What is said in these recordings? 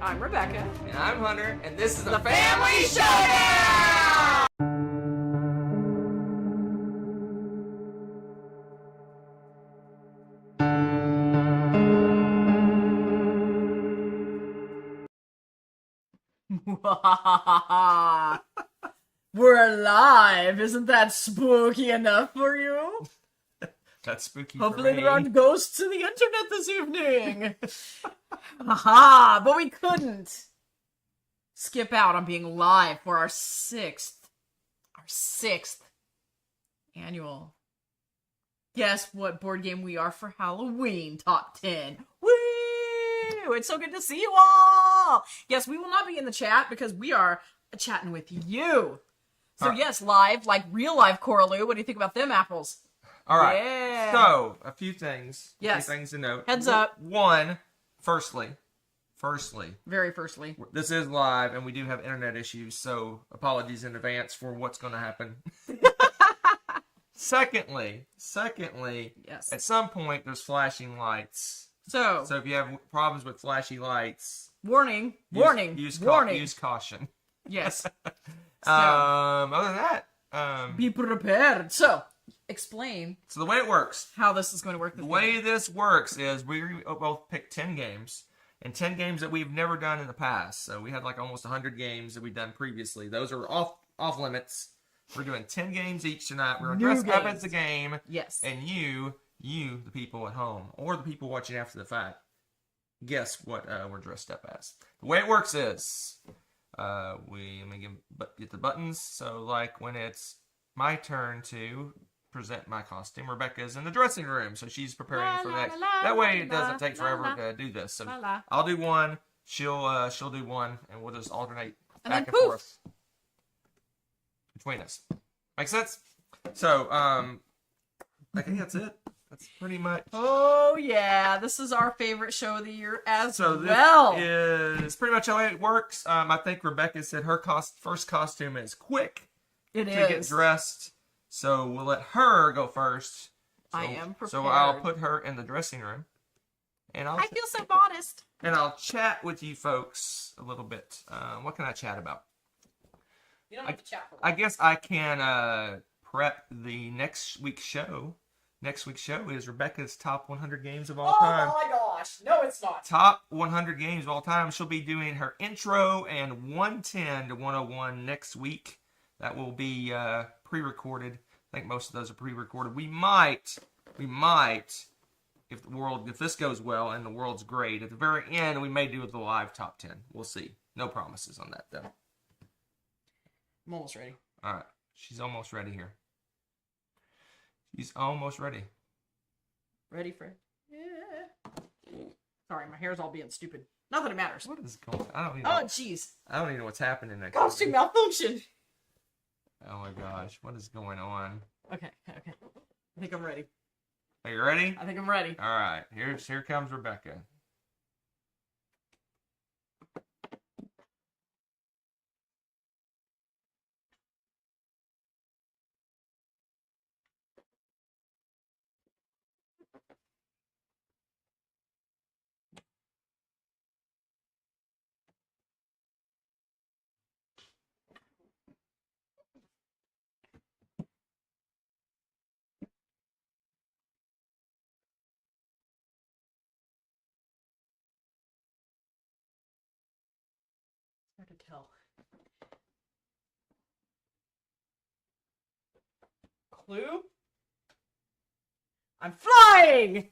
I'm Rebecca. And I'm Hunter, and this is The Family Showdown! We're live. Isn't that spooky enough for you? That's spooky. Hopefully for me. there aren't ghosts in the internet this evening. Haha, but we couldn't skip out on being live for our sixth annual Guess What Board Game We Are for Halloween Top 10. Woo! It's so good to see you all! Yes, we will not be in the chat because we are chatting with you. So yes, live, like real live Coraloo. What do you think about them apples? All right. Yeah. So, a few things. Yes. A few things to note. Heads up. One, firstly, Very firstly. this is live, and we do have internet issues, so apologies in advance for what's going to happen. Secondly, Yes. at some point, there's flashing lights. So So if you have problems with flashy lights, warning. use caution. Yes. Other than that, Be prepared. So, explain so the way it works, how this is going to work. the way this works is we both pick 10 games, and 10 games that we've never done in the past. So we had like almost 100 games that we've done previously. Those are off limits. We're doing 10 games each tonight. We're going to dress up as a game. Yes. And you, the people at home, or the people watching after the fact, guess what we're dressed up as. The way it works is, let me get the buttons. So, like, when it's my turn to present my costume, Rebecca's in the dressing room, so she's preparing for the next. That way, it doesn't take forever to do this. So, I'll do one, she'll do one, and we'll just alternate back and forth between us. Make sense? So, I think that's it. That's pretty much. Oh yeah, this is our favorite show of the year as So this well. is pretty much how it works. I think Rebecca said her first costume is quick It to is. get dressed. So we'll let her go first. So, I am prepared. So I'll put her in the dressing room, and I feel so modest. and I'll chat with you folks a little bit. What can I chat about? You don't have to chat for I guess I can prep the next week's show. Next week's show is Rebecca's top 100 games of all time. Oh my gosh. No, it's not. Top 100 games of all time. She'll be doing her intro and 110 to 101 next week. That will be pre-recorded. I think most of those are pre-recorded. We might, if this goes well and the world's great, at the very end, we may do the live top 10. We'll see. No promises on that, though. I'm almost ready. All right. She's almost ready here. She's almost ready. Ready for it? Yeah. Sorry, my hair's all being stupid. Not that it matters. What is going on? I don't even Oh, know. jeez. I don't even know what's happening next. Costume malfunction. Oh my gosh. What is going on? Okay. I think I'm ready. Are you ready? I think I'm ready. All right. Here comes Rebecca. Hard to tell. Clue? I'm flying!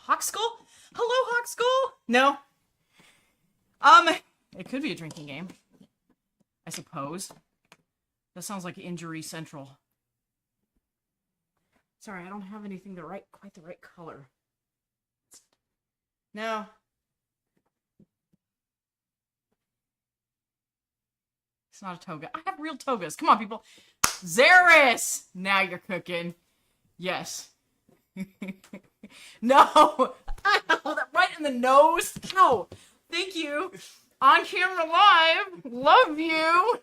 Hawkskull? Hello, Hawkskull? No. It could be a drinking game. I suppose. That sounds like Injury Central. Sorry, I don't have anything quite the right color. No. It's not a toga. I have real togas. Come on, people. Xeris! Now you're cooking. Yes. No! Ow, that right in the nose. Ow! Thank you. On camera live. Love you.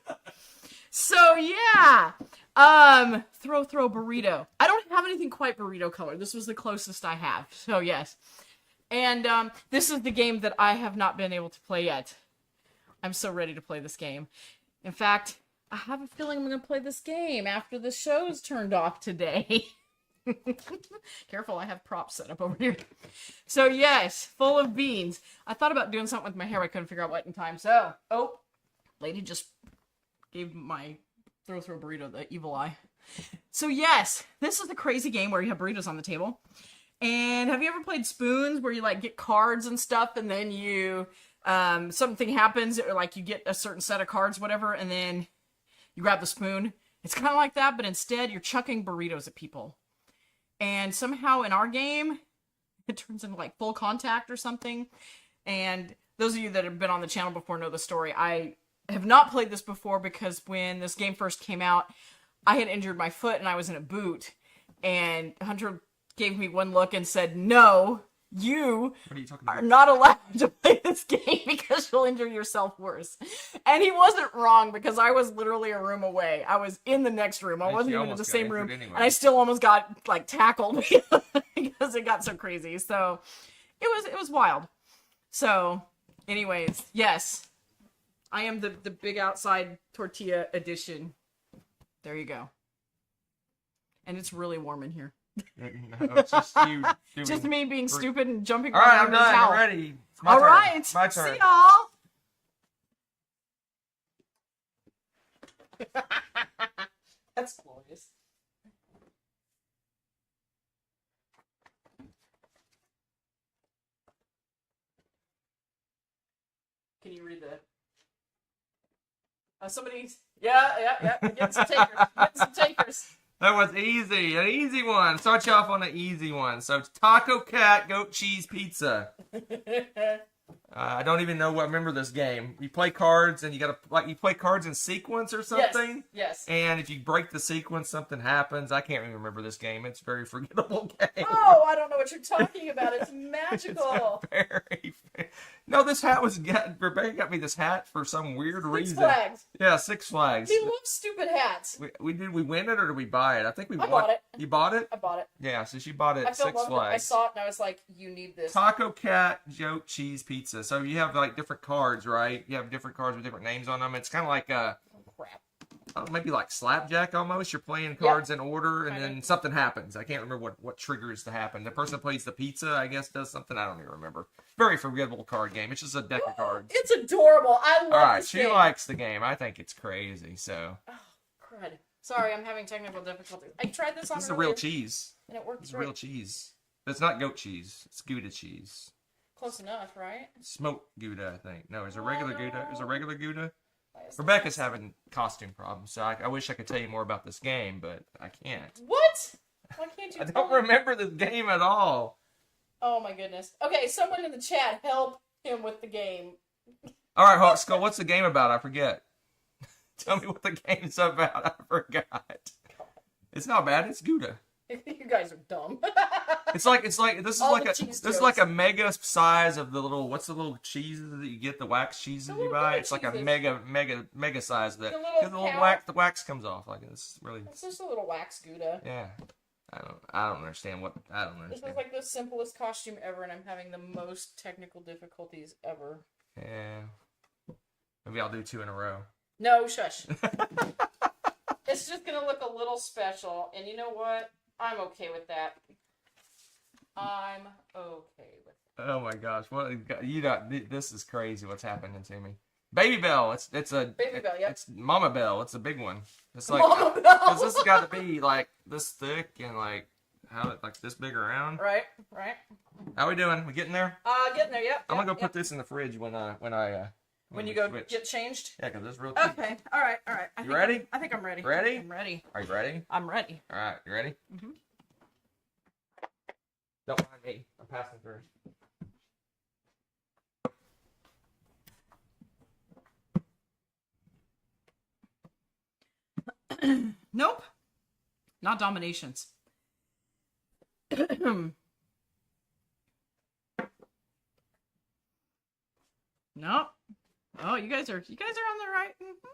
So, yeah. Throw burrito. I don't have anything quite burrito color. This was the closest I have. So yes. And this is the game that I have not been able to play yet. I'm so ready to play this game. In fact, I have a feeling I'm going to play this game after the show's turned off today. Careful, I have props set up over here. So yes, full of beans. I thought about doing something with my hair. I couldn't figure out what in time. So, oh, lady just gave my throw burrito the evil eye. So yes, this is the crazy game where you have burritos on the table. And have you ever played Spoons where you like get cards and stuff and then you something happens or like you get a certain set of cards, whatever, and then you grab the spoon? It's kind of like that, but instead you're chucking burritos at people. And somehow in our game, it turns into like full contact or something. And those of you that have been on the channel before know the story. I have not played this before because when this game first came out, I had injured my foot and I was in a boot. And Hunter gave me one look and said, "No, you are not allowed to play this game because you'll injure yourself worse." And he wasn't wrong because I was literally a room away. I was in the next room. I wasn't even in the same room. Anyway. And I still almost got like tackled because it got so crazy. So it was wild. So anyways, yes, I am the big outside tortilla edition. There you go. And it's really warm in here. No, it's just you doing just me being stupid and jumping around. All right, I'm done. I'm ready. All right. My turn. See y'all. That's glorious. Can you read the... somebody's... Yeah. Get some takers. That was easy. An easy one. Start you off on an easy one. So, taco, cat, goat, cheese, pizza. I don't even know what. Remember this game. You play cards, and you gotta you play cards in sequence or something. Yes. And if you break the sequence, something happens. I can't even remember this game. It's a very forgettable game. Oh, I don't know what you're talking about. It's magical. No, this hat was Rebecca got me this hat for some weird reason. Six Flags. Yeah, Six Flags. He loves stupid hats. We win it or did we buy it? I think we bought it. You bought it? I bought it. Yeah, so she bought it at Six Flags. I saw it and I was like, you need this. Taco, cat, goat, cheese, pizza. So you have like different cards, right? You have different cards with different names on them. It's kind of like crap. Maybe like slapjack almost. You're playing cards in order, and then something happens. I can't remember what triggers to happen. The person who plays the pizza, I guess, does something. I don't even remember. Very forgettable card game. It's just a deck of cards. It's adorable. I love All right, this game. she likes the game. I think it's crazy. So. Oh, crud. Sorry, I'm having technical difficulties. I tried this on. This is a real cheese. And it works. It's real cheese. It's not goat cheese. It's Gouda cheese. Close enough, right? Smoked Gouda, I think. No, is it regular Gouda? Is it regular Gouda? Rebecca's having costume problems, so I wish I could tell you more about this game, but I can't. What? Why can't you? I don't remember this game at all. Oh my goodness. Okay, someone in the chat help him with the game. All right, Hawk Skull, what's the game about? I forget. Tell me what the game's about. I forgot. It's not bad. It's Gouda. You guys are dumb. This is like a mega size of the little, what's the little cheeses that you get, the wax cheeses you buy? It's like a mega size of that. The wax comes off. Like it's just a little wax Gouda. Yeah. I don't understand. This is like the simplest costume ever, and I'm having the most technical difficulties ever. Yeah. Maybe I'll do 2 in a row. No, shush. It's just gonna look a little special, and you know what? I'm okay with that. I'm okay with that. Oh my gosh! This is crazy. What's happening to me? Baby Bell. It's a Baby Bell. Yep. It's Mama Bell. It's a big one. It's like Mama Bell. Because this has got to be like this thick and like this big around. Right. How we doing? We getting there? Getting there. Yep. I'm gonna go put this in the fridge when you go get changed? Yeah, because it's real cheap. Okay. All right. You ready? I think I'm ready. Ready? I'm ready. Are you ready? I'm ready. All right. You ready? Mm-hmm. Don't mind me. I'm passing through. Nope. Not dominations. Nope. Oh, you guys are on the right. Mm-hmm.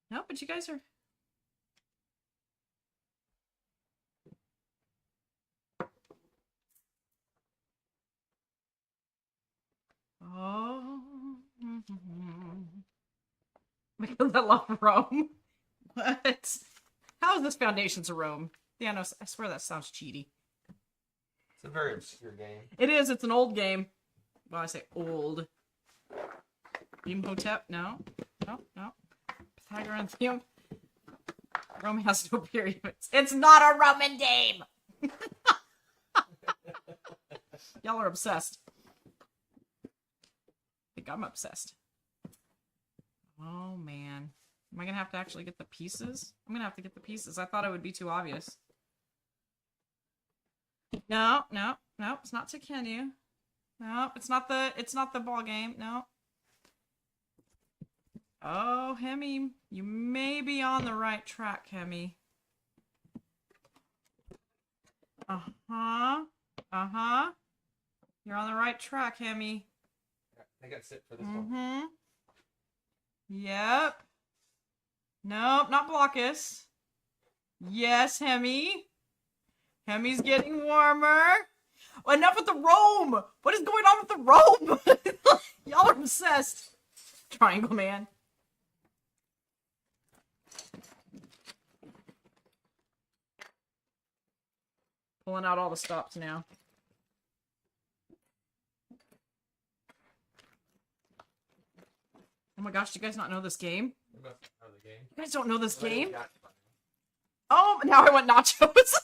No, but you guys are... Oh. Because I love Rome. What? How is this Foundations of Rome? Yeah, no, I swear that sounds cheaty. It's a very obscure game. It is. It's an old game. Well, I say old. Imhotep? No. No, no. Pythagorean theorem? Rome has no periods. It's not a Roman game! Y'all are obsessed. I think I'm obsessed. Oh, man. Am I gonna have to actually get the pieces? I'm gonna have to get the pieces. I thought it would be too obvious. No, no, no, it's not to can you. No, it's not the ball game. No. Oh, Hemi, you may be on the right track, Hemi. Uh-huh. Uh-huh. You're on the right track, Hemi. I got sit for this one. Mm-hmm. Yep. Nope, not Blockus. Yes, Hemi. Hemi's getting warmer. Oh, enough with the Rome! What is going on with the Rome? Y'all are obsessed. Triangle Man. Pulling out all the stops now. Oh my gosh, do you guys not know this game? You guys don't know this game? Oh, now I want nachos.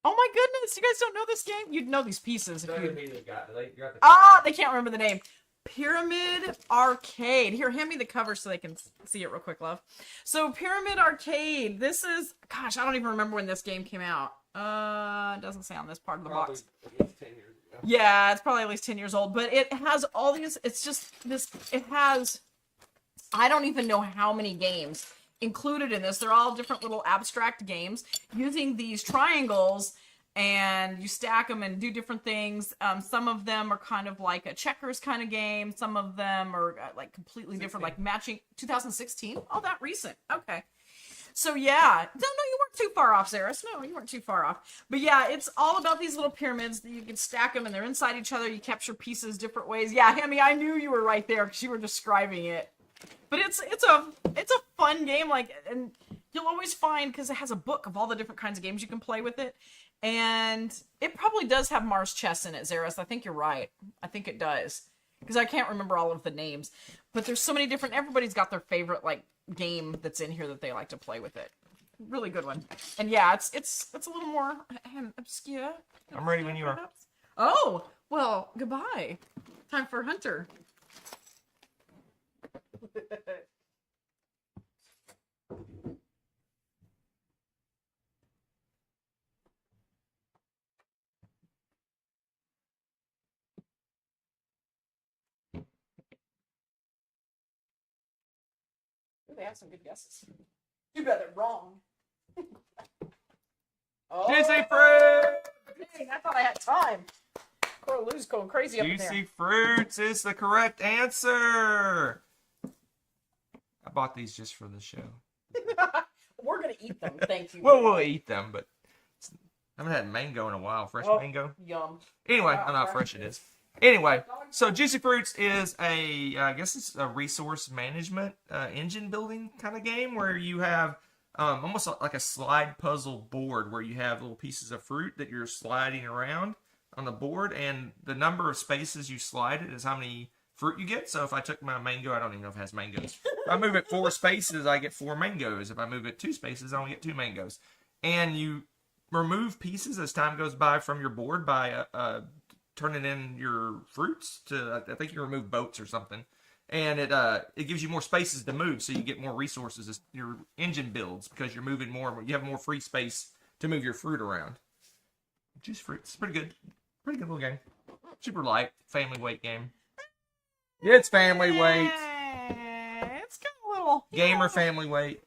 Oh my goodness, you guys don't know this game? You'd know these pieces if you... they can't remember the name. Pyramid Arcade. Here, hand me the cover so they can see it real quick, love. So, Pyramid Arcade. This is... Gosh, I don't even remember when this game came out. It doesn't say on this part of the box. At least 10 years ago. Yeah, it's probably at least 10 years old. But it has all these... It's just this... It has... I don't even know how many games included in this. They're all different little abstract games using these triangles, and you stack them and do different things. Some of them are kind of like a checkers kind of game. Some of them are like completely different, like matching. 2016? Oh, that recent. Okay. So yeah, no, you weren't too far off, Zaris. No, you weren't too far off. But yeah, it's all about these little pyramids that you can stack them, and they're inside each other. You capture pieces different ways. Yeah, Hemi, I knew you were right there because you were describing it. But it's a fun game, like, and you'll always find, because it has a book of all the different kinds of games you can play with it, and it probably does have Mars chess in it, Zaris. I think you're right. I think it does, because I can't remember all of the names. But there's so many different. Everybody's got their favorite like game that's in here that they like to play with it. Really good one. And yeah, it's a little more obscure. I'm ready when you are. Oh well, goodbye. Time for Hunter. They have some good guesses. Too bad they're wrong. Oh, Juicy fruit! dang, I thought I had time. Poor Lou's going crazy up in there. Juicy fruits is the correct answer. I bought these just for the show. We're gonna eat them, thank you. Well, we'll eat them, but I haven't had mango in a while. Fresh mango. Yum. Anyway, I don't know how fresh it is. Anyway, so Juicy Fruits is I guess it's a resource management engine building kind of game where you have almost like a slide puzzle board where you have little pieces of fruit that you're sliding around on the board, and the number of spaces you slide it is how many fruit you get. So if I took my mango, I don't even know if it has mangoes. If I move it 4 spaces, I get 4 mangoes. If I move it 2 spaces, I only get 2 mangoes. And you remove pieces as time goes by from your board by turning in your fruits to, I think you remove boats or something. And it gives you more spaces to move, so you get more resources as your engine builds because you're moving more. You have more free space to move your fruit around. Juice fruits, pretty good little game. Super light, family weight game. It's family weight. It's got a little Gamer family weight.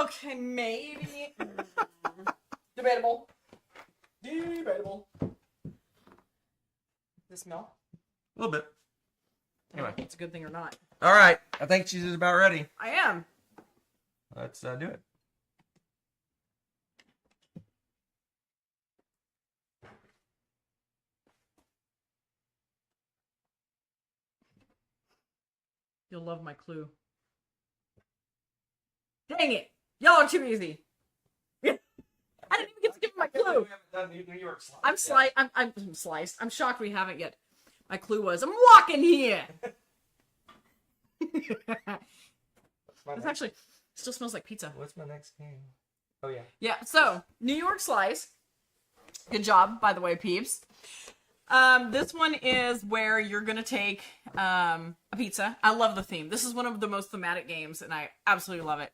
Okay, maybe. Debatable. The smell? A little bit. Anyway. It's a good thing or not. All right. I think she's about ready. I am. Let's do it. You'll love my clue. Dang it! Y'all are too easy. I didn't even get to give him my clue. I'm sliced. I'm shocked we haven't yet. My clue was, I'm walking here. This actually still smells like pizza. What's my next game? Oh, yeah. Yeah, so, New York Slice. Good job, by the way, peeps. This one is where you're going to take a pizza. I love the theme. This is one of the most thematic games, and I absolutely love it.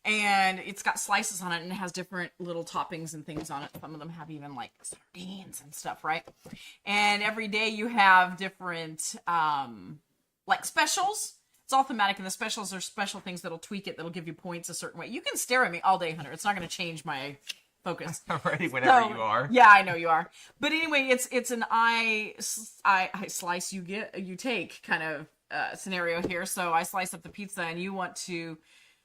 And it's got slices on it, and it has different little toppings and things on it. Some of them have even, like, sardines and stuff, right? And every day you have different, like, specials. It's all thematic, and the specials are special things that'll tweak it, that'll give you points a certain way. You can stare at me all day, Hunter. It's not going to change my focus. I'm ready whenever you are. Yeah, I know you are. But anyway, it's an I slice, you take kind of scenario here. So I slice up the pizza, and you want to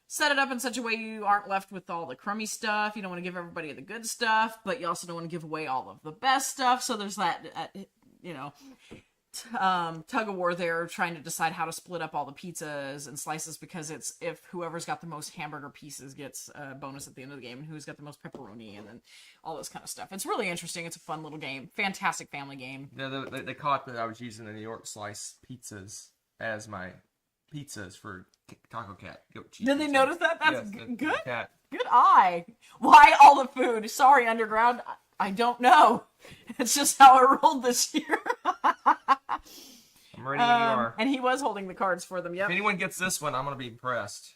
set it up in such a way you aren't left with all the crummy stuff. You don't want to give everybody the good stuff, but you also don't want to give away all of the best stuff. So there's that, tug of war there, trying to decide how to split up all the pizzas and slices, because it's if whoever's got the most hamburger pieces gets a bonus at the end of the game, and who's got the most pepperoni, and then all this kind of stuff. It's really interesting. It's a fun little game. Fantastic family game. Yeah, they caught that I was using the New York Slice pizzas as my pizzas for Taco Cat. Did they notice that? That's good. Cat. Good eye. Why all the food? Sorry, Underground. I don't know. It's just how I rolled this year. I'm ready when you are. And he was holding the cards for them. Yep. If anyone gets this one, I'm going to be impressed.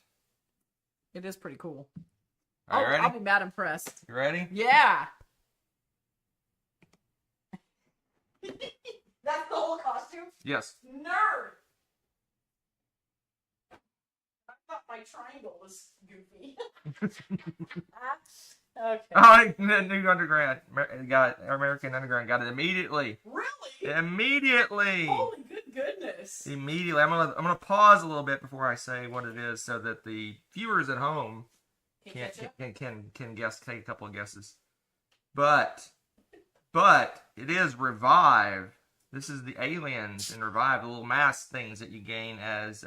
It is pretty cool. Are you ready? I'll be mad impressed. You ready? Yeah. That's the whole costume? Yes. Nerd! I thought my triangle was goofy. Okay. Oh, the new undergrad American undergrad got it immediately. Really? Immediately. Holy good goodness. Immediately. I'm gonna pause a little bit before I say what it is, so that the viewers at home can guess, take a couple of guesses. But it is Revive. This is the aliens in Revive, the little mask things that you gain as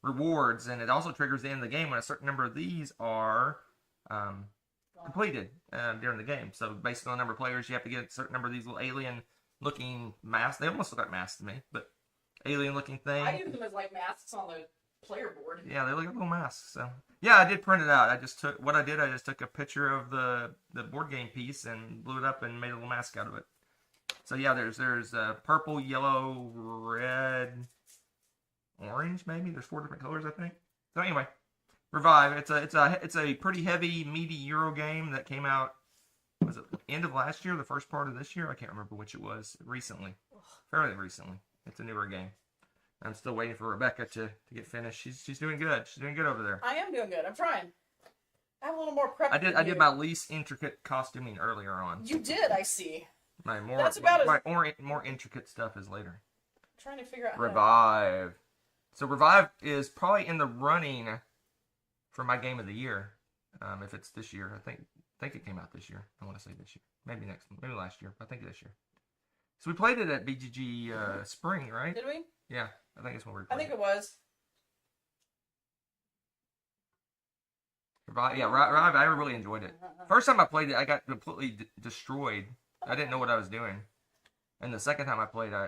rewards, and it also triggers the end of the game when a certain number of these are completed during the game. So based on the number of players, you have to get a certain number of these little alien-looking masks. They almost look like masks to me, but alien-looking thing. I use them as like masks on the player board. Yeah, they look like little masks. So yeah, I did print it out. I just took a picture of the board game piece and blew it up and made a little mask out of it. So yeah, there's purple, yellow, red, orange, maybe. There's 4 different colors, I think. So anyway, Revive. It's a pretty heavy, meaty Euro game that came out. Was it end of last year, the first part of this year? I can't remember which it was. Recently, fairly recently. It's a newer game. I'm still waiting for Rebecca to get finished. She's doing good. She's doing good over there. I am doing good. I'm trying. I have a little more prep. I did my least intricate costuming earlier on. You did, I see. My more intricate stuff is later. I'm trying to figure out Revive. So Revive is probably in the running for my game of the year. If it's this year, I think it came out this year. I want to say this year, maybe last year. I think this year. So we played it at BGG Spring, right? Did we? Yeah, I think it's when we played. I think it was. Revive, I really enjoyed it. First time I played it, I got completely destroyed. I didn't know what I was doing. And the second time I played, I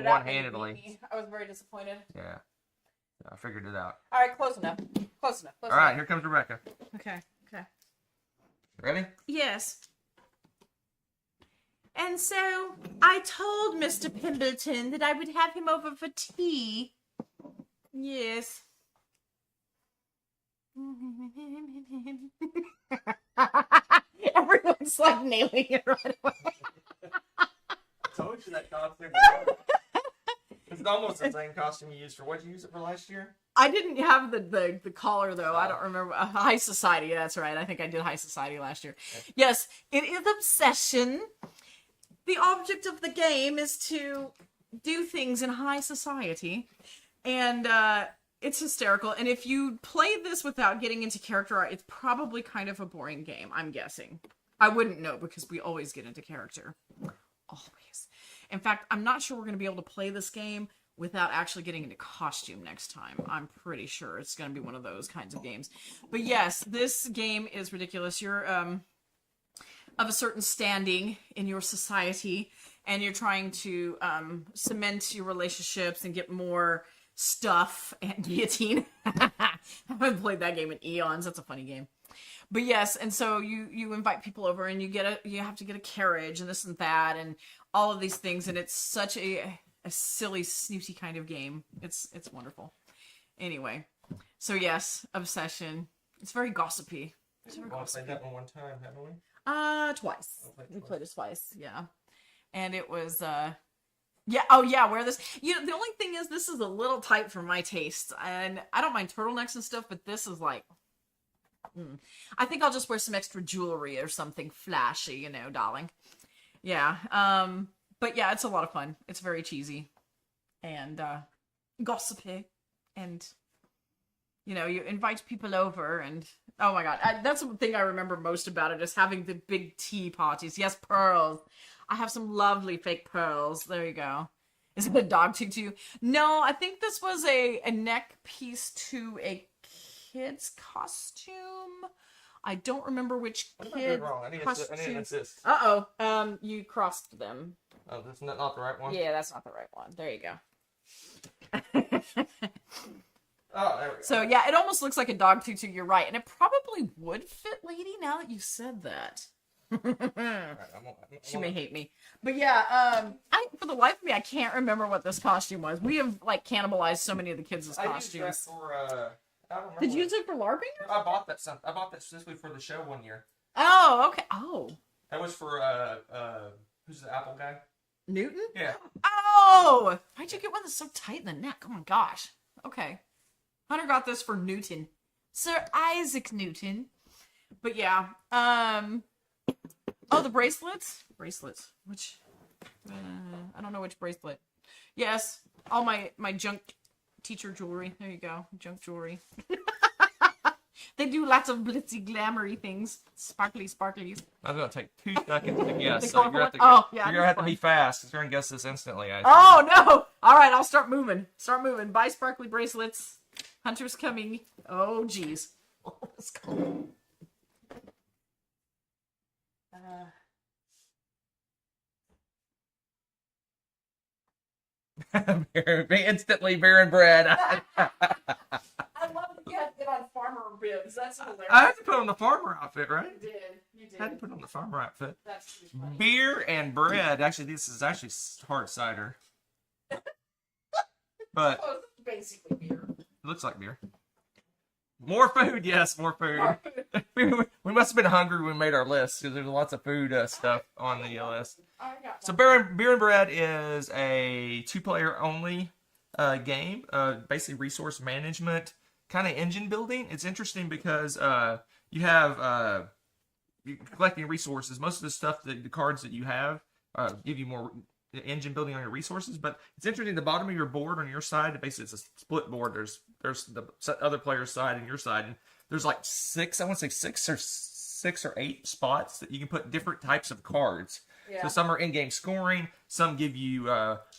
won handedly. I was very disappointed. Yeah. I figured it out. All right, close enough. All right, here comes Rebecca. Okay. Ready? Yes. And so I told Mr. Pimbleton that I would have him over for tea. Yes. Everyone's like nailing it right away. I told you that costume. It's almost the same costume you used for what you used it for last year? I didn't have the collar though. I don't remember. High Society. That's right. I think I did High Society last year. Yes, it is Obsession. the object of the game is to do things in high society, and it's hysterical. And if you play this without getting into character art, it's probably kind of a boring game, I'm guessing. I wouldn't know because we always get into character. Always. In fact, I'm not sure we're going to be able to play this game without actually getting into costume next time. I'm pretty sure it's going to be one of those kinds of games. But yes, this game is ridiculous. You're of a certain standing in your society, and you're trying to cement your relationships and get more stuff and guillotine. I haven't played that game in eons. That's a funny game. But yes, and so you invite people over, and you have to get a carriage and this and that and all of these things, and it's such a silly, snooty kind of game. It's wonderful. Anyway, so yes, Obsession. It's very gossipy. It's very gossipy. Played that one time, haven't we? Twice. We played it twice, yeah. And it was, yeah, oh yeah, wear this. You know, the only thing is this is a little tight for my taste, and I don't mind turtlenecks and stuff, but this is like, I think I'll just wear some extra jewelry or something flashy, you know, darling. Yeah, but yeah, it's a lot of fun. It's very cheesy and gossipy, and you know, you invite people over, and oh my god, that's the thing I remember most about it, is having the big tea parties. Yes, pearls. I have some lovely fake pearls. There you go. Is it a dog tutu? No, I think this was a neck piece to a kid's costume. I don't remember which kid costume. Uh-oh. You crossed them. Oh, that's not the right one? Yeah, that's not the right one. There you go. Oh, there we go. So, yeah, it almost looks like a dog tutu. You're right. And it probably would fit Lady now that you said that. She may hate me. But, yeah, for the life of me, I can't remember what this costume was. We have, like, cannibalized so many of the kids' costumes. I used that for, I don't remember. Did you use it for LARPing? I bought that specifically for the show one year. Oh, okay. Oh. That was for, who's the Apple guy? Newton? Yeah. Oh! Why'd you get one that's so tight in the neck? Oh my gosh. Okay. Hunter got this for Newton. Sir Isaac Newton. But yeah. Oh, the bracelets? Bracelets. Which, I don't know which bracelet. Yes. All my junk teacher jewelry. There you go. Junk jewelry. They do lots of glitzy, glamoury things. Sparkly, sparklies. I was going to take 2 seconds to guess. So you're going to have to be fast. You're going to guess this instantly. Oh, no. All right, I'll start moving. Buy sparkly bracelets. Hunter's coming. Oh, jeez. Let's go. Instantly beer and bread. I love that you had to get on farmer ribs. That's hilarious. I had to put on the farmer outfit, right? You did. I had to put on the farmer outfit. That's too funny. Beer and bread. Actually, this is actually hard cider. But oh, it's basically beer. It looks like beer. More food, yes, more food. We must have been hungry when we made our list, because there's lots of food stuff on the list. So beer and bread is a 2-player only game, basically resource management, kind of engine building. It's interesting because you have you're collecting resources. Most of the stuff, the cards that you have, give you more engine building on your resources. But it's interesting, the bottom of your board on your side, basically it's a split board. There's the other player's side and your side, and there's like 6 or 8 spots that you can put different types of cards. Yeah. So some are in-game scoring, some give you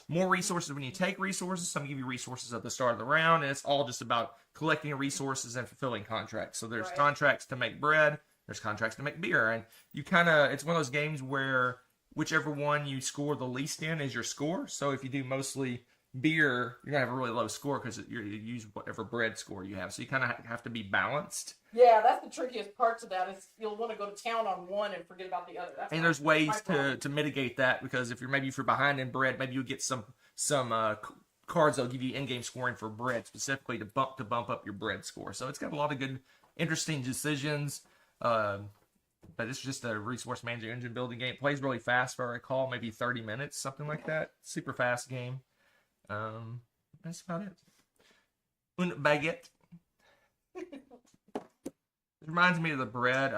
more resources when you take resources, some give you resources at the start of the round, and it's all just about collecting resources and fulfilling contracts. So there's contracts to make bread, there's contracts to make beer, and you it's one of those games where whichever one you score the least in is your score. So if you do mostly beer, you're going to have a really low score because you use whatever bread score you have. So you kind of have to be balanced. Yeah, that's the trickiest part to that, is you'll want to go to town on one and forget about the other. And there's ways to mitigate that, because if you're behind in bread, maybe you'll get some cards that'll give you in-game scoring for bread specifically to bump up your bread score. So it's got a lot of good, interesting decisions. But it's just a resource management engine building game. It plays really fast, if I recall, maybe 30 minutes, something like that. Super fast game. That's about it. Une baguette. It reminds me of the bread.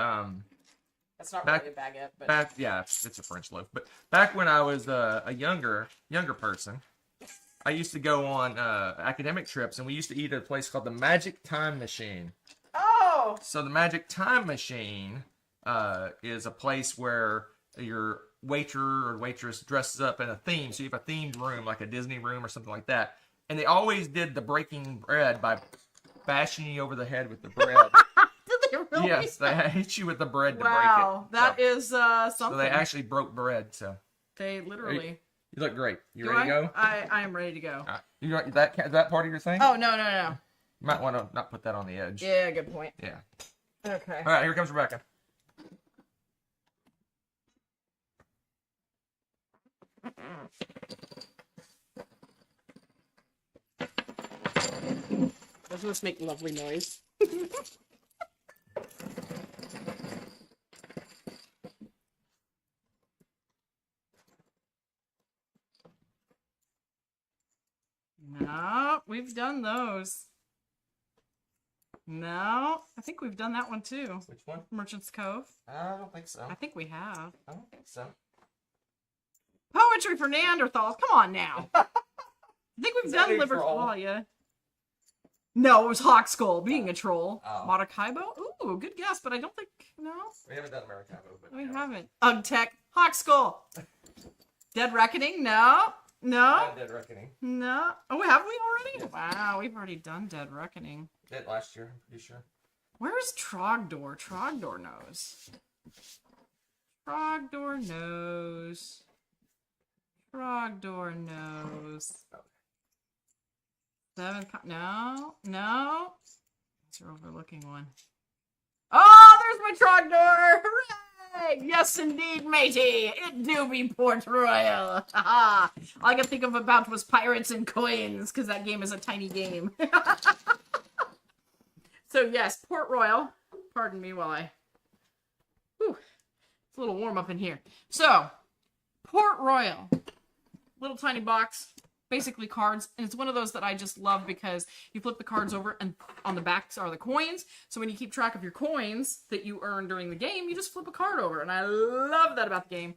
It's not Back- really a baguette, but Back, yeah, it's a French loaf. But back when I was a younger person, I used to go on academic trips, and we used to eat at a place called the Magic Time Machine. oh, So the Magic Time Machine is a place where your waiter or waitress dresses up in a theme. So you have a themed room, like a Disney room or something like that. And they always did the breaking bread by bashing you over the head with the bread. did they really? Yes, they hit you with the bread to Wow, break it. that is something. So they actually broke bread. So They literally. you look great. You Do ready to I? go? I am ready to go. All right. You got that part of your thing? Oh no. You might want to not put that on the edge. Yeah, good point. Yeah. Okay. All right, here comes Rebecca. Those must make lovely noise. No, we've done those. No, I think we've done that one too. Which one? Merchant's Cove. I don't think so. I think we have. I don't think so. Poetry for Neanderthals. Come on now. I think we've Is that done a Liver. troll? Oh, yeah. No, it was Hawk Skull being a troll. Oh. Maracaibo? Ooh, good guess, but I don't think. No, We haven't done Maracaibo, but we haven't. Ugtech. Hawk Skull. Dead Reckoning? No. No. Dead Reckoning. No. Oh, have we already? Yes. Wow, we've already done Dead Reckoning. Did last year, I'm pretty sure. Where's Trogdor? Trogdor knows. Trogdor knows. Trogdor knows. No. You're overlooking one. Oh, there's my Trogdor! Hooray! Yes, indeed, matey. It do be Port Royal. All I could think of about was pirates and coins, because that game is a tiny game. So yes, Port Royal. Pardon me while I... Whew. It's a little warm up in here. So, Port Royal. Little tiny box. Basically cards. And it's one of those that I just love because you flip the cards over and on the backs are the coins. So when you keep track of your coins that you earn during the game, you just flip a card over. And I love that about the game.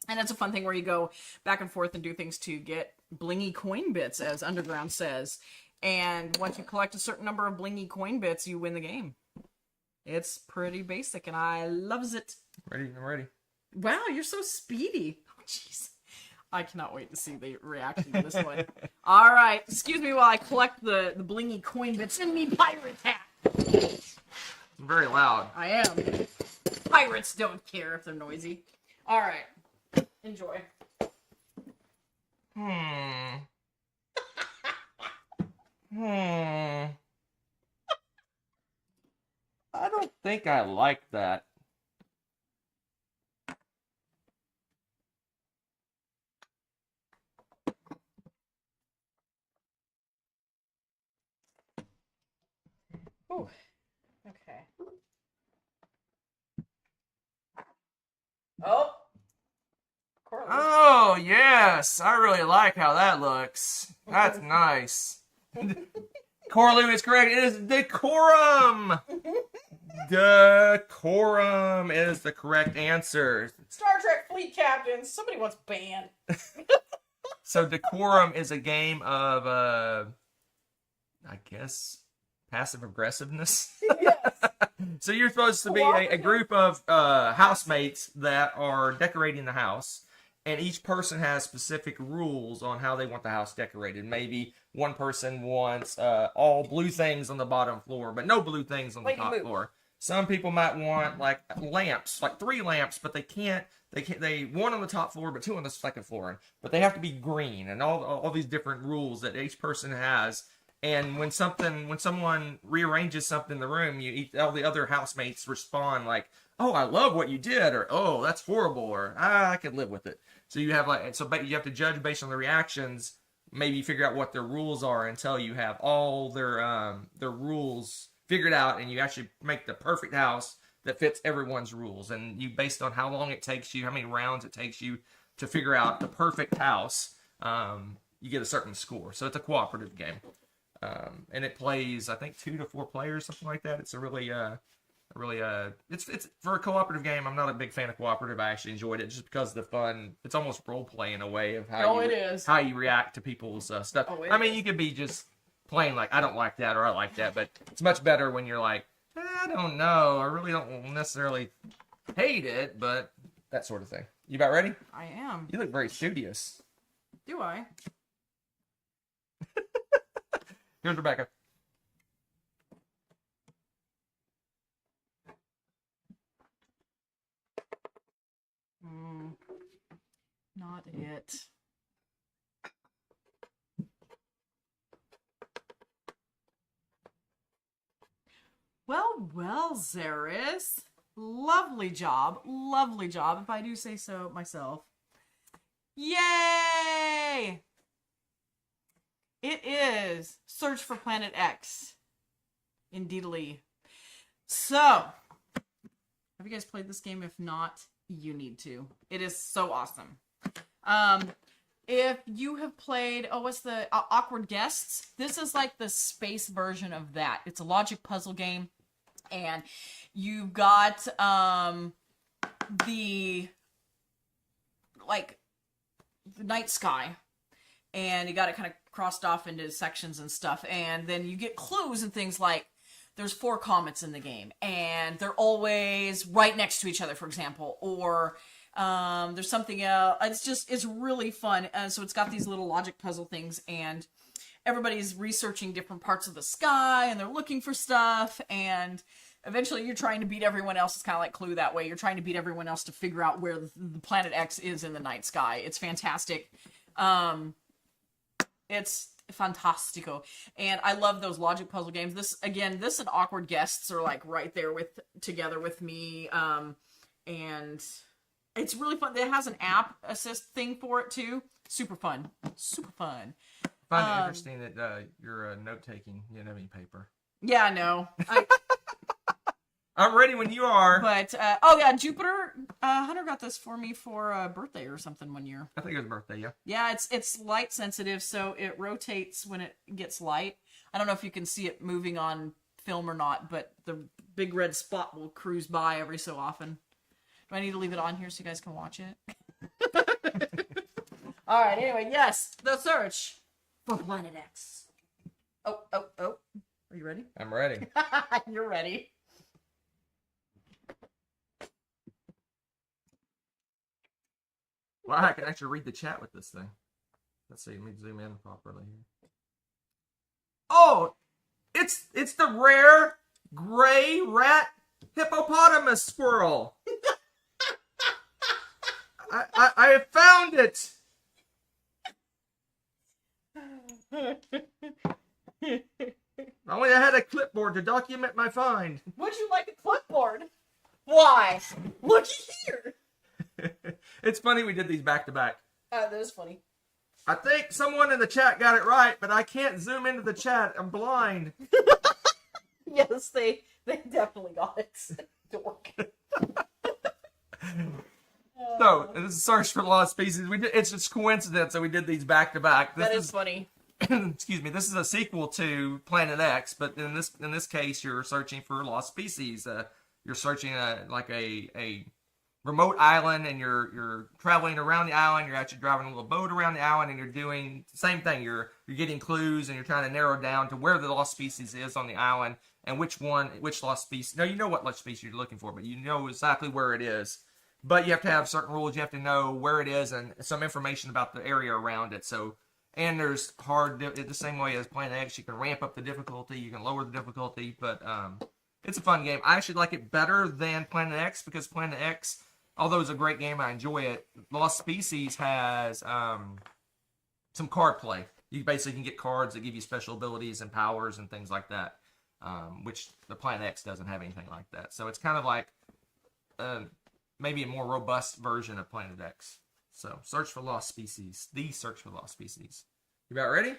And it's a fun thing where you go back and forth and do things to get blingy coin bits, as Underground says. And once you collect a certain number of blingy coin bits, you win the game. It's pretty basic, and I loves it. I'm ready. Wow, you're so speedy. Oh, jeez. I cannot wait to see the reaction to this one. All right, excuse me while I collect the blingy coin bits in me pirate hat. I'm very loud. I am. Pirates don't care if they're noisy. All right, enjoy. I don't think I like that. Ooh. Okay. Oh. Corley. Oh, yes. I really like how that looks. That's nice. Corley is correct. It is decorum. Decorum is the correct answer. Star Trek fleet captains. Somebody wants banned. So decorum is a game of, I guess, passive aggressiveness. Yes. So you're supposed to be a group of housemates that are decorating the house, and each person has specific rules on how they want the house decorated. Maybe one person wants all blue things on the bottom floor, but no blue things on the top floor. Some people might want like lamps, like 3 lamps, but they one on the top floor, but 2 on the second floor. But they have to be green, and all these different rules that each person has. And when someone rearranges something in the room, all the other housemates respond like, "Oh, I love what you did," or "Oh, that's horrible," or "I could live with it." So you have you have to judge based on the reactions. Maybe figure out what their rules are until you have all their rules figured out, and you actually make the perfect house that fits everyone's rules. And you, based on how long it takes you, how many rounds it takes you to figure out the perfect house, you get a certain score. So it's a cooperative game. And it plays, I think, 2 to 4 players, something like that. It's a really Really, it's for a cooperative game. I'm not a big fan of cooperative. I actually enjoyed it just because of the fun. It's almost role play in a way of how it is. how you react to people's stuff. Oh, I mean, you could be just playing like I don't like that or I like that, but it's much better when you're like I don't know. I really don't necessarily hate it, but that sort of thing. You about ready? I am. You look very studious. Do I? Here's Rebecca. Not it. Well, Zeris. Lovely job, if I do say so myself. Yay! It is Search for Planet X. Indeedly. So, have you guys played this game? If not, you need to. It is so awesome. If you have played, what's the Awkward Guests? This is like the space version of that. It's a logic puzzle game, and you've got the night sky, and you got it kind of crossed off into sections and stuff, and then you get clues and things like there's 4 comets in the game, and they're always right next to each other, for example, or there's something else. It's really fun. And so it's got these little logic puzzle things, and everybody's researching different parts of the sky, and they're looking for stuff, and eventually you're trying to beat everyone else. It's kind of like Clue that way. You're trying to beat everyone else to figure out where the planet X is in the night sky. It's fantastic. It's fantastico. And I love those logic puzzle games. This and Awkward Guests are like right there together with me. And it's really fun. It has an app assist thing for it too. Super fun. Super fun. I find it interesting that you're note-taking. You don't have any paper. Yeah, I know. I'm ready when you are. But, Jupiter, Hunter got this for me for a birthday or something one year. I think it was birthday, yeah. Yeah, it's light sensitive, so it rotates when it gets light. I don't know if you can see it moving on film or not, but the big red spot will cruise by every so often. Do I need to leave it on here so you guys can watch it? All right, anyway, yes, the search for Planet X. Oh. Are you ready? I'm ready. You're ready. Wow, I can actually read the chat with this thing. Let's see, let me zoom in properly here. Oh, it's the rare gray rat hippopotamus squirrel. I have found it. I only had a clipboard to document my find. Would you like a clipboard? Why? Looky here. It's funny we did these back to back. That is funny. I think someone in the chat got it right, but I can't zoom into the chat. I'm blind. Yes, they definitely got it. Dork. So, this is Search for Lost Species. It's just coincidence that we did these back to back. That is funny. Excuse me. This is a sequel to Planet X, but in this case, you're searching for lost species. You're searching like a remote island, and you're traveling around the island. You're actually driving a little boat around the island, and you're doing the same thing. You're getting clues, and you're trying to narrow down to where the lost species is on the island, and which lost species. No, you know what lost species you're looking for, but you know exactly where it is. But you have to have certain rules. You have to know where it is and some information about the area around it. So, and there's the same way as Planet X. You can ramp up the difficulty. You can lower the difficulty, but it's a fun game. I actually like it better than Planet X because Planet X, although it's a great game, I enjoy it. Lost Species has some card play. You basically can get cards that give you special abilities and powers and things like that, which the Planet X doesn't have anything like that. So it's kind of like maybe a more robust version of Planet X. So, Search for Lost Species. The Search for Lost Species. You about ready?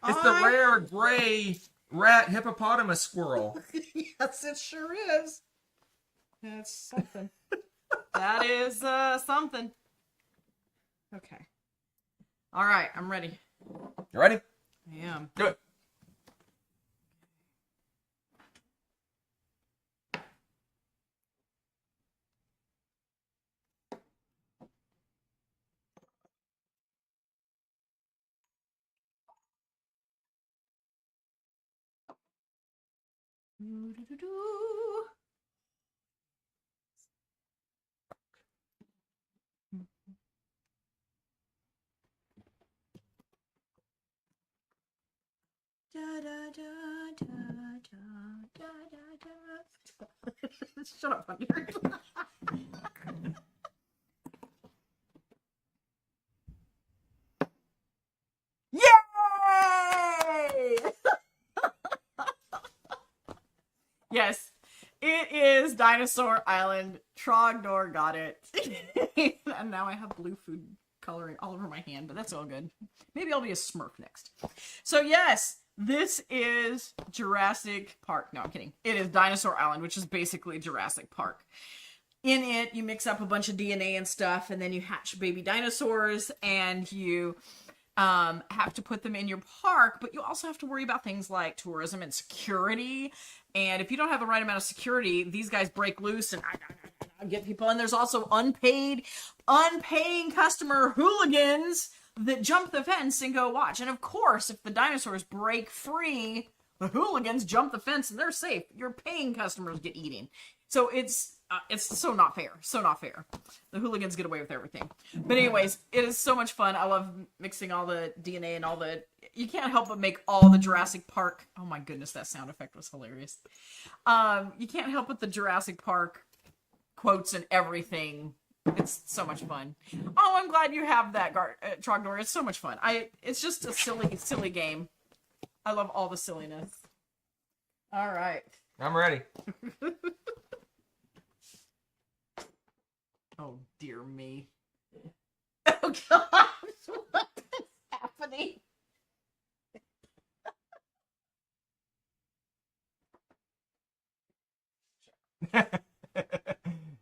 It's the rare gray rat hippopotamus squirrel. Yes, it sure is. That's something. That is something. Okay. All right, I'm ready. You ready? I am. Do it. Doo-doo-doo-doo. Da, da, da, da, da, da, da. Shut up, Hunter. Yay! Yes, it is Dinosaur Island. Trogdor got it. And now I have blue food coloring all over my hand, but that's all good. Maybe I'll be a Smurf next. So yes, this is Jurassic Park. No, I'm kidding. It is Dinosaur Island, which is basically Jurassic Park. In it, you mix up a bunch of DNA and stuff, and then you hatch baby dinosaurs, and you have to put them in your park, but you also have to worry about things like tourism and security. And if you don't have the right amount of security, these guys break loose and get people. And there's also unpaying customer hooligans that jump the fence and go watch. And of course, if the dinosaurs break free, the hooligans jump the fence and they're safe. Your paying customers get eaten. So it's so not fair. So not fair. The hooligans get away with everything. But anyways, it is so much fun. I love mixing all the DNA and all the... You can't help but make all the Jurassic Park... Oh my goodness, that sound effect was hilarious. You can't help but the Jurassic Park quotes and everything. It's so much fun. Oh, I'm glad you have that, Trogdor. It's so much fun. It's just a silly, silly game. I love all the silliness. All right. I'm ready. Oh, dear me. Oh, gosh. What is happening?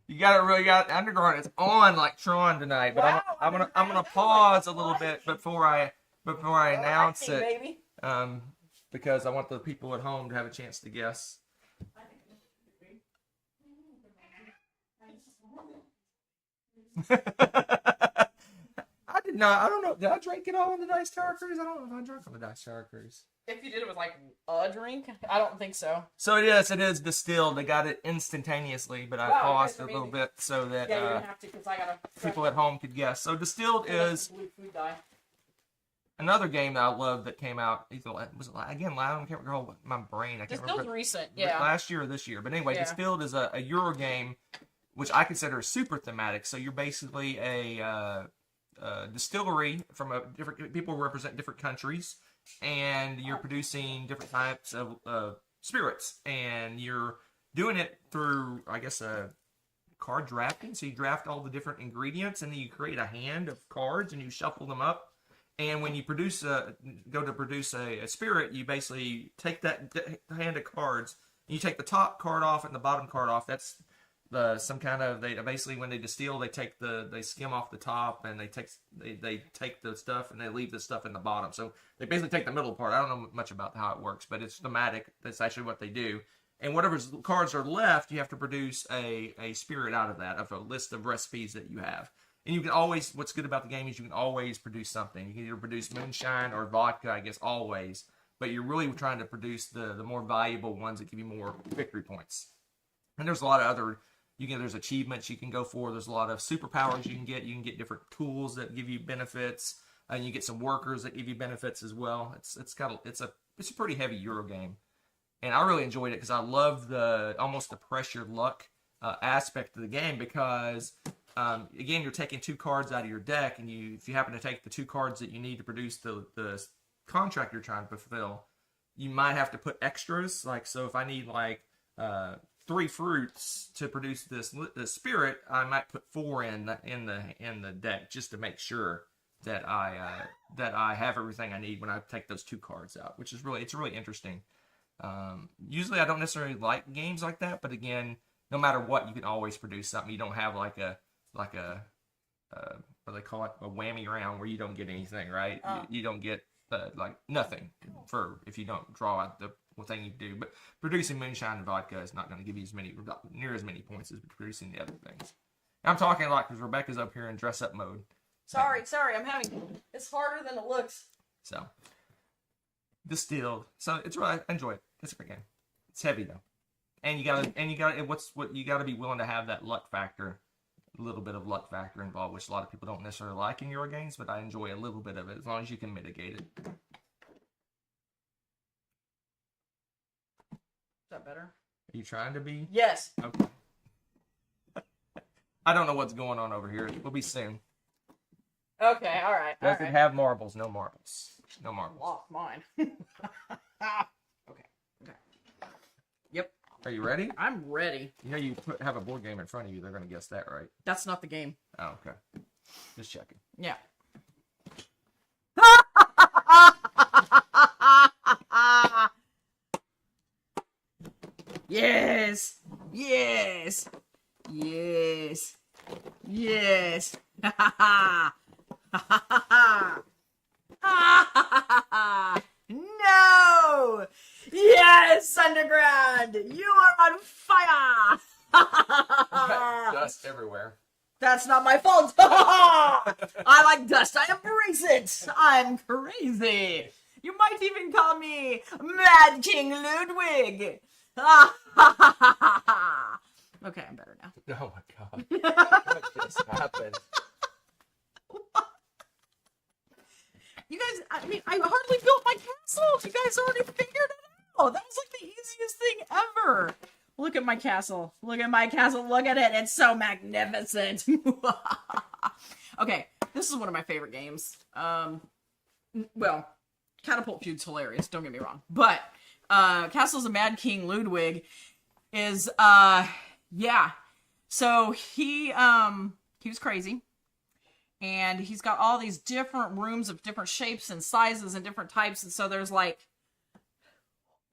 You got Underground. It's on like Tron tonight, but Wow, I'm gonna pause a little bit before I announce it, baby. because I want the people at home to have a chance to guess. I did not. I don't know. Did I drink it all on the Dice Tower Cruise? I don't know if I drank on the Dice Tower Cruise. If you did it with like a drink, I don't think so. So it is distilled. They got it instantaneously, but I paused it a little bit so that Yeah, you're gonna have to, because I gotta. people at home could guess. So distilled is Blue food dye. another game that I love that came out. Was it again? I can't recall my brain. I can't Distilled's remember. recent, yeah. Last year or this year, but anyway, Yeah. distilled is a Euro game, which I consider super thematic. So you're basically a distillery from a different people represent different countries, and you're producing different types of spirits, and you're doing it through, I guess, a card drafting. So you draft all the different ingredients, and then you create a hand of cards, and you shuffle them up. And when you go to produce a spirit, you basically take that hand of cards, and you take the top card off and the bottom card off. That's some kind of, they basically, when they distill, they skim off the top, and they take the stuff and they leave the stuff in the bottom. So they basically take the middle part. I don't know much about how it works, but it's thematic. That's actually what they do. And whatever cards are left, you have to produce a spirit out of that, of a list of recipes that you have. And you can always, what's good about the game is you can always produce something. You can either produce moonshine or vodka, I guess, always. But you're really trying to produce the more valuable ones that give you more victory points. And there's a lot of other, there's achievements you can go for. There's a lot of superpowers you can get. You can get different tools that give you benefits. And you get some workers that give you benefits as well. It's a pretty heavy Euro game. And I really enjoyed it because I love almost the pressure luck aspect of the game, because again, you're taking two cards out of your deck, and if you happen to take the two cards that you need to produce the contract you're trying to fulfill, you might have to put extras. Like, so if I need like 3 fruits to produce this spirit, I might put 4 in the deck just to make sure that I have everything I need when I take those 2 cards out, which is it's really interesting. Usually I don't necessarily like games like that, but again, no matter what, you can always produce something. You don't have like a what do they call it, a whammy round where you don't get anything, right? You don't get like nothing for if you don't draw out the thing you do. But producing moonshine and vodka is not going to give you near as many points as producing the other things. I'm talking a lot because Rebecca's up here in dress up mode. Sorry, it's harder than it looks. So distilled. So it's really, I enjoy it. It's a great game. It's heavy though. And you gotta be willing to have that luck factor, a little bit of luck factor involved, which a lot of people don't necessarily like in Euro games, but I enjoy a little bit of it as long as you can mitigate it. Is that better? Are you trying to be? Yes. Okay. I don't know what's going on over here. We'll be soon. Okay, all right. Does it have marbles? No marbles. No I marbles. lost mine. Okay. Yep. Are you ready? I'm ready. You know you have a board game in front of you. They're going to guess that, right? That's not the game. Oh, okay. Just checking. Yeah. Yes. Yes. Yes. Yes. No! Yes, Underground! You are on fire! Dust everywhere. That's not my fault! I like dust, I embrace it! I'm crazy! You might even call me Mad King Ludwig! Okay, I'm better now. Oh my god. What just happened? You guys, I mean, I hardly built my castle. You guys already figured it out. That was like the easiest thing ever. Look at my castle. Look at my castle. Look at it. It's so magnificent. Okay, this is one of my favorite games. Well, Catapult Feud's hilarious. Don't get me wrong. But Castles of Mad King Ludwig is, yeah. So he was crazy. And he's got all these different rooms of different shapes and sizes and different types. And so there's like,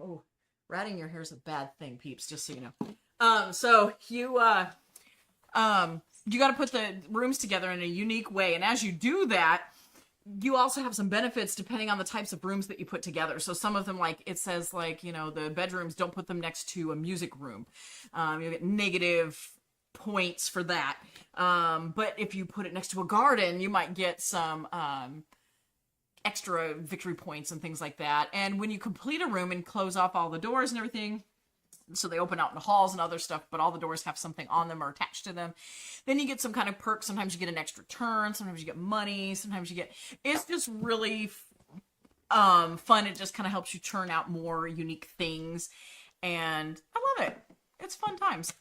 oh, ratting your hair is a bad thing, peeps, just so you know. So you got to put the rooms together in a unique way. And as you do that, you also have some benefits depending on the types of rooms that you put together. So some of them, like it says, like, you know, the bedrooms, don't put them next to a music room. You get negative points for that. But if you put it next to a garden, you might get some extra victory points and things like that. And when you complete a room and close off all the doors and everything, so they open out in the halls and other stuff, but all the doors have something on them or attached to them, then you get some kind of perk. Sometimes you get an extra turn, sometimes you get money, sometimes you get, it's just really fun. It just kind of helps you churn out more unique things, and I love it. It's fun times.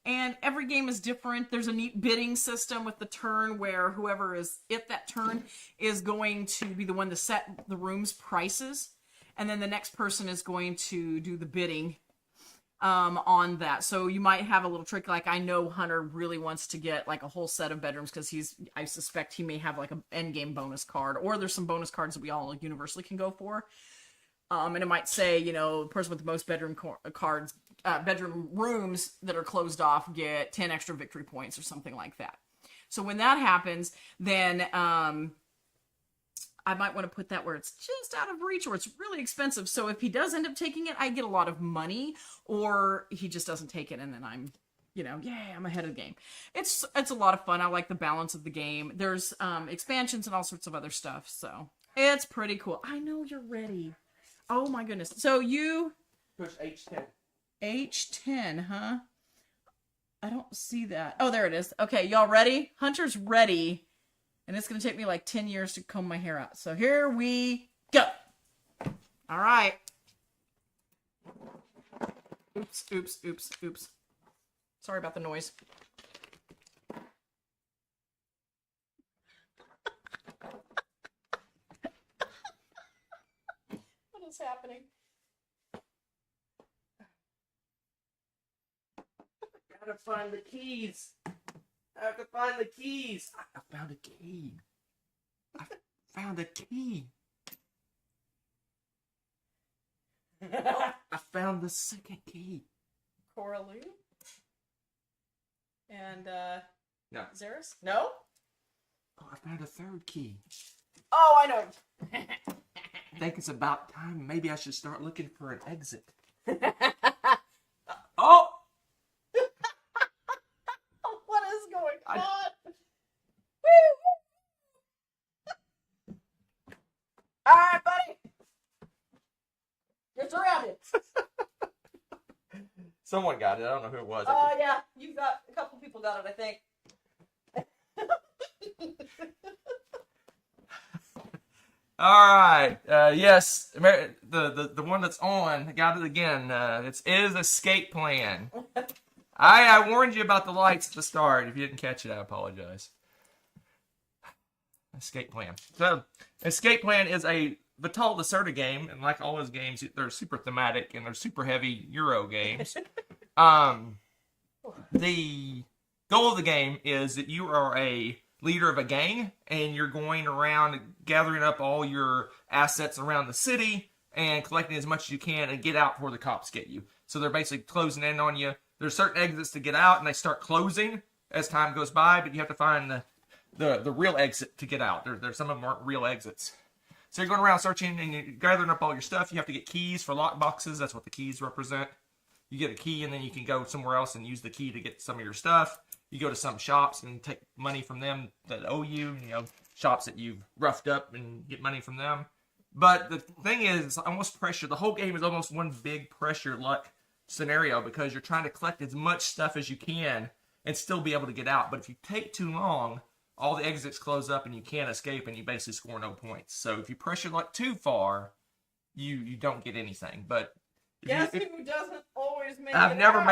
And every game is different. There's a neat bidding system with the turn where whoever is at that turn is going to be the one to set the room's prices. And then the next person is going to do the bidding on that. So you might have a little trick. Like I know Hunter really wants to get like a whole set of bedrooms because I suspect he may have like an end game bonus card, or there's some bonus cards that we all universally can go for. And it might say, you know, the person with the most bedroom cards, bedroom rooms that are closed off get 10 extra victory points or something like that. So when that happens, then I might want to put that where it's just out of reach or it's really expensive. So if he does end up taking it, I get a lot of money, or he just doesn't take it and then I'm, you know, yay, I'm ahead of the game. It's a lot of fun. I like the balance of the game. There's expansions and all sorts of other stuff. So it's pretty cool. I know you're ready. Oh my goodness. So you push H10. H10, huh? I don't see that. Oh, there it is. Okay, y'all ready? Hunter's ready. And it's going to take me like 10 years to comb my hair out. So here we go. All right. Oops, oops, oops, oops. Sorry about the noise. What is happening? Gotta find the keys. I have to find the keys. I found a key. I found a key. I found the second key. Coralie? And, No. Zeris? No? Oh, I found a third key. Oh, I know. I think it's about time. Maybe I should start looking for an exit. Oh! What is going on? All right, buddy. You're surrounded. Someone got it. I don't know who it was. Yeah, you've got a couple people got it, I think. All right. Yes, the one that's on got it again. It is Escape Plan. I warned you about the lights at the start. If you didn't catch it, I apologize. Escape Plan. So, Escape Plan is a Vital Lacerda game, and like all those games, they're super thematic and they're super heavy Euro games. The goal of the game is that you are a leader of a gang, and you're going around gathering up all your assets around the city and collecting as much as you can and get out before the cops get you. So they're basically closing in on you. There's certain exits to get out, and they start closing as time goes by, but you have to find the real exit to get out. There's some of them aren't real exits. So you're going around searching and you're gathering up all your stuff. You have to get keys for lock boxes. That's what the keys represent. You get a key, and then you can go somewhere else and use the key to get some of your stuff. You go to some shops and take money from them that owe you, shops that you've roughed up and get money from them. But the thing is, it's almost pressure. The whole game is almost one big pressure luck scenario because you're trying to collect as much stuff as you can and still be able to get out. But if you take too long, all the exits close up and you can't escape, and you basically score no points. So if you pressure luck too far, you don't get anything. But Guess who doesn't always make I've it never out?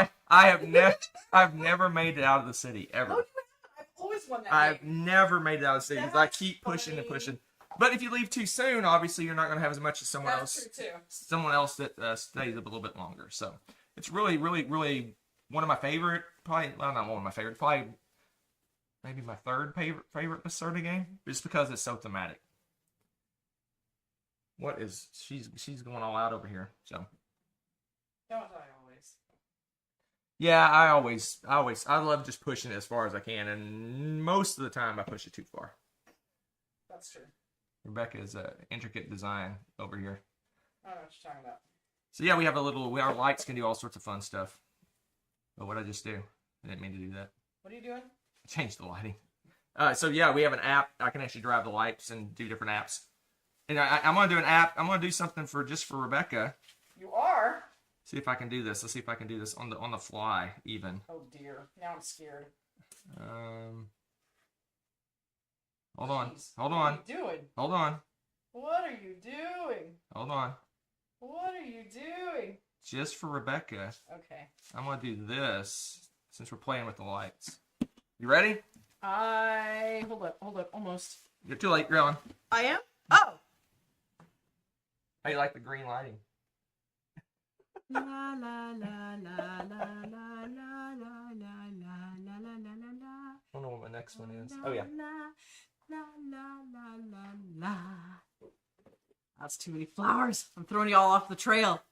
made. I've never made it out of the city ever. Oh, you have. I've always won that I've game. never made it out of the city because I That's keep pushing and funny. pushing. But if you leave too soon, obviously you're not going to have as much as someone That's else. true, too. Someone else that stays up a little bit longer. So it's really, really, really one of my favorite. Probably, well, not one of my favorite. Probably maybe my third favorite Lacerda game, just because it's so thematic. What is she's going all out over here? So Don't I always? yeah, I love just pushing it as far as I can, and most of the time I push it too far. That's true. Rebecca's intricate design over here. I don't know what you're talking about. So yeah, we have our lights can do all sorts of fun stuff. But what I just do? I didn't mean to do that. What are you doing? Change the lighting. So yeah, we have an app. I can actually drive the lights and do different apps. And I'm gonna do an app. I'm gonna do something for Rebecca. You are? See if I can do this. Let's see if I can do this on the fly even. Oh dear. Now I'm scared. Hold on. Jeez. Hold What on. are you doing? Hold on. What are you doing? Hold on. What are you doing? Just for Rebecca, Okay. I'm gonna do this since we're playing with the lights. You ready? Hold up, almost. You're too late. You're on. I am? Oh! How you like the green lighting? La la la la la la la la la la la la la la. I don't know what my next one is. Oh yeah. La la la la la. That's too many flowers. I'm throwing you all off the trail.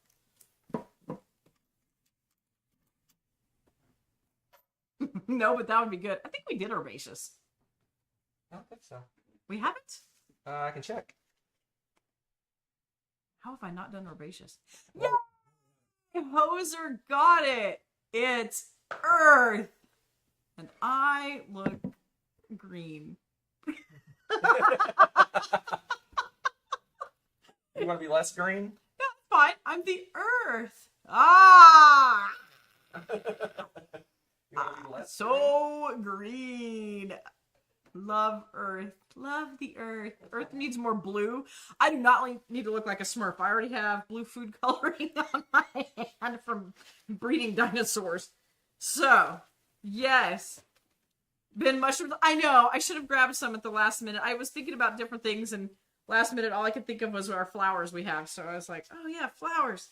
No, but that would be good. I think we did herbaceous. I don't think so. We haven't? I can check. How have I not done herbaceous? Yeah! Hoser got it! It's Earth! And I look green. You want to be less green? That's fine. I'm the Earth. Ah! You want to be less So green. Love Earth. Love the Earth. Earth needs more blue. I do not need to look like a Smurf. I already have blue food coloring on my hand from breeding dinosaurs. So, yes. Bin mushrooms. I know. I should have grabbed some at the last minute. I was thinking about different things, and last minute all I could think of was our flowers we have. So I was like, oh yeah, flowers.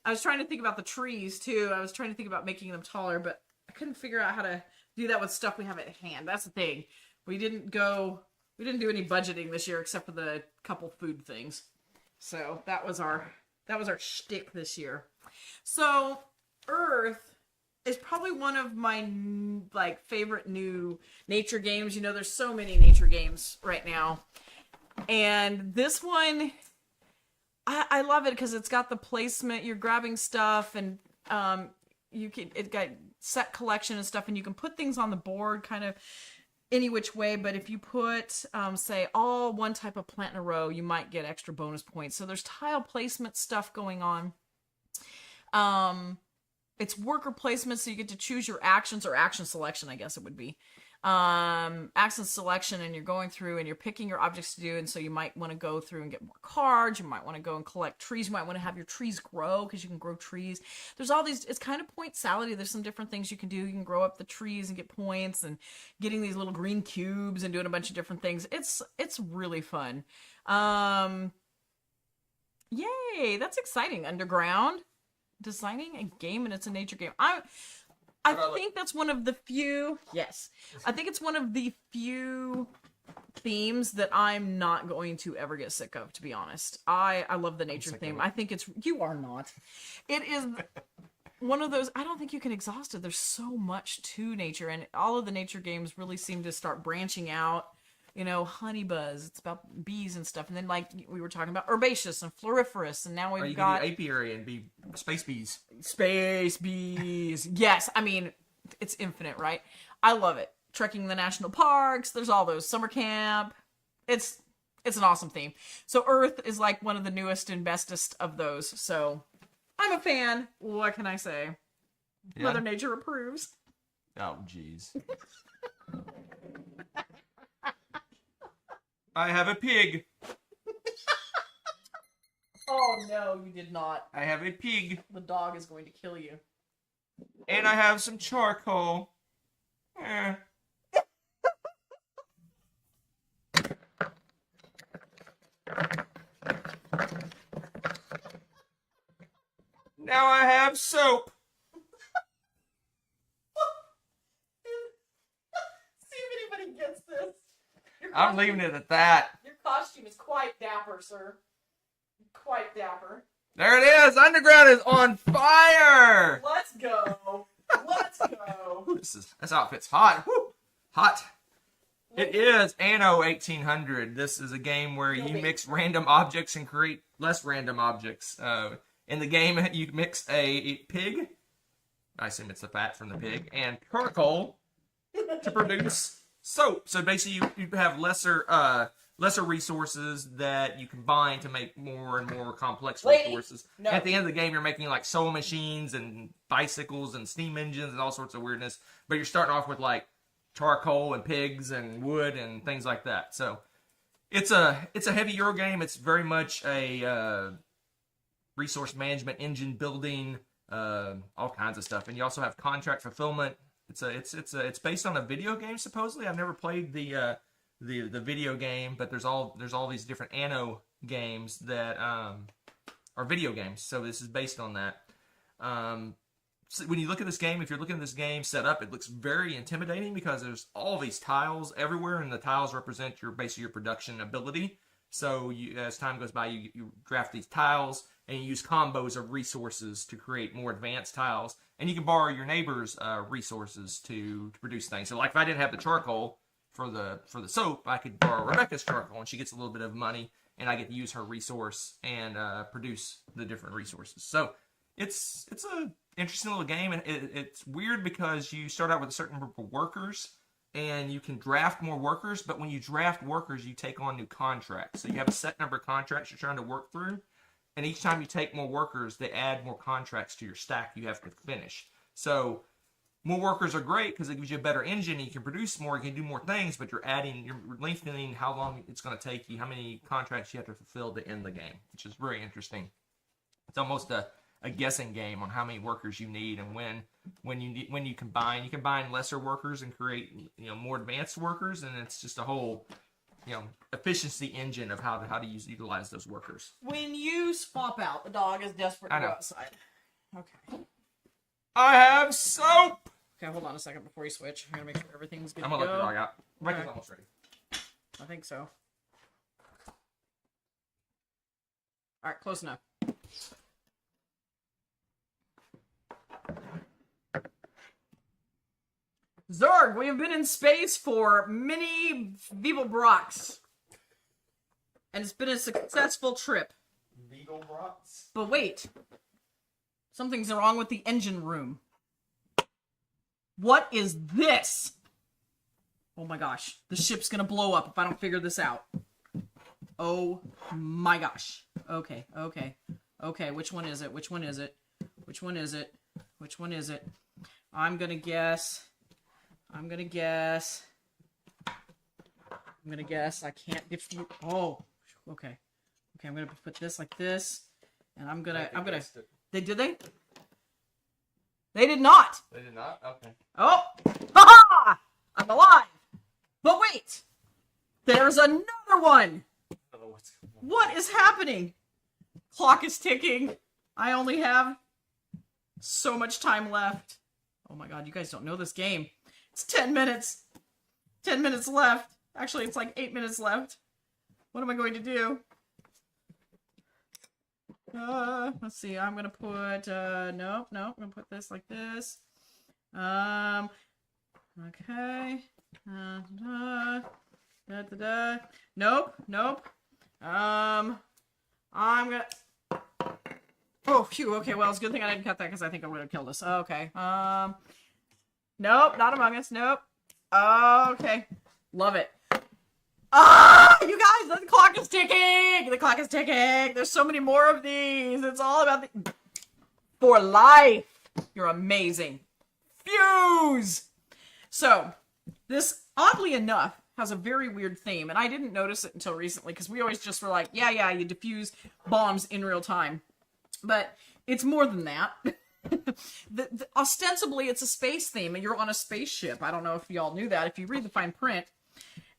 I was trying to think about the trees too. I was trying to think about making them taller, but I couldn't figure out how to do that with stuff we have at hand. That's the thing. We didn't do any budgeting this year except for the couple food things. So that was our shtick this year. So Earth is probably one of my favorite new nature games. You know, there's so many nature games right now. And this one, I love it because it's got the placement. You're grabbing stuff and it got set collection and stuff, and you can put things on the board kind of any which way. But if you put, say, all one type of plant in a row, you might get extra bonus points. So there's tile placement stuff going on. it's worker placement, so you get to choose your actions, or action selection, I guess it would be. Action selection, and you're going through and you're picking your objects to do, and so you might want to go through and get more cards, you might want to go and collect trees, you might want to have your trees grow, because you can grow trees. There's all these, it's kind of point salad. There's some different things you can do. You can grow up the trees and get points, and getting these little green cubes and doing a bunch of different things. It's really fun. Yay, that's exciting. Underground, designing a game, and it's a nature game. I think that's one of the few, yes, I think it's one of the few themes that I'm not going to ever get sick of, to be honest. I love the nature theme. I think it's, you are not. It is one of those, I don't think you can exhaust it. There's so much to nature, and all of the nature games really seem to start branching out. You know, honey buzz, it's about bees and stuff. And then, like, we were talking about herbaceous and floriferous, and now we've got apiary and bee space bees. Space bees. Yes, I mean, it's infinite, right? I love it. Trekking the national parks, there's all those. Summer camp. It's an awesome theme. So Earth is like one of the newest and bestest of those. So I'm a fan. What can I say? Yeah. Mother Nature approves. Oh, jeez. I have a pig. Oh, no, you did not. I have a pig. The dog is going to kill you. And I have some charcoal. Eh. Now I have soap. See if anybody gets this. I'm leaving it at that. Your costume is quite dapper, sir. Quite dapper. There it is. Underground is on fire. Let's go. Let's go. This outfit's hot. Woo. Hot. It is Anno 1800. This is a game where you mix random objects and create less random objects. In the game, you mix a pig. I assume it's the fat from the pig, and charcoal to produce soap. So basically, you have lesser resources that you combine to make more and more complex resources. No. At the end of the game, you're making like sewing machines and bicycles and steam engines and all sorts of weirdness. But you're starting off with like charcoal and pigs and wood and things like that. So it's a heavy Euro game. It's very much a resource management, engine building, all kinds of stuff. And you also have contract fulfillment. It's based on a video game, supposedly. I've never played the video game, but there's all these different Anno games that are video games. So this is based on that. So when you look at this game, if you're looking at this game set up, it looks very intimidating because there's all these tiles everywhere, and the tiles represent basically your production ability. So as time goes by, you draft these tiles, and you use combos of resources to create more advanced tiles. And you can borrow your neighbor's resources to produce things. So like if I didn't have the charcoal for the soap, I could borrow Rebecca's charcoal, and she gets a little bit of money, and I get to use her resource and produce the different resources. So it's a interesting little game, and it's weird because you start out with a certain group of workers, and you can draft more workers, but when you draft workers, you take on new contracts. So you have a set number of contracts you're trying to work through, and each time you take more workers, they add more contracts to your stack you have to finish. So more workers are great because it gives you a better engine, and you can produce more, you can do more things, but you're lengthening how long it's going to take you, how many contracts you have to fulfill to end the game, which is very interesting. It's almost a guessing game on how many workers you need, and when you combine lesser workers and create more advanced workers, and it's just a whole efficiency engine of how to utilize those workers. When you swap out, the dog is desperate to go outside. Okay. I have soap. Okay, hold on a second before you switch. I'm gonna make sure everything's good. I'm gonna let the dog out. Rebecca's almost ready. I think so. All right, close enough. Zorg, we have been in space for many Beeblebrox. And it's been a successful trip. Beeblebrox? But wait. Something's wrong with the engine room. What is this? Oh my gosh. The ship's gonna blow up if I don't figure this out. Oh my gosh. Okay. Okay, which one is it? Which one is it? Which one is it? Which one is it? I'm gonna guess. I can't defeat. Oh, okay. Okay, I'm gonna put this like this, and I'm gonna. They did they? They did not. They did not. Okay. Oh, ha! I'm alive. But wait, there's another one. I don't know what's going on. What is happening? Clock is ticking. I only have so much time left. Oh my god, you guys don't know this game. It's 10 minutes. 10 minutes left. Actually, it's like 8 minutes left. What am I going to do? Let's see. I'm gonna put, nope. I'm gonna put this like this. Okay. Nope. I'm gonna... Oh, phew. Okay, well, it's a good thing I didn't cut that because I think I would have killed us. Okay. Nope, not Among Us. Nope. Okay. Love it. Ah, you guys, the clock is ticking. The clock is ticking. There's so many more of these. It's all about the... For life. You're amazing. Fuse. So, this, oddly enough, has a very weird theme, and I didn't notice it until recently because we always just were like, yeah, you defuse bombs in real time. But it's more than that. Ostensibly, it's a space theme, and you're on a spaceship. I don't know if y'all knew that, if you read the fine print.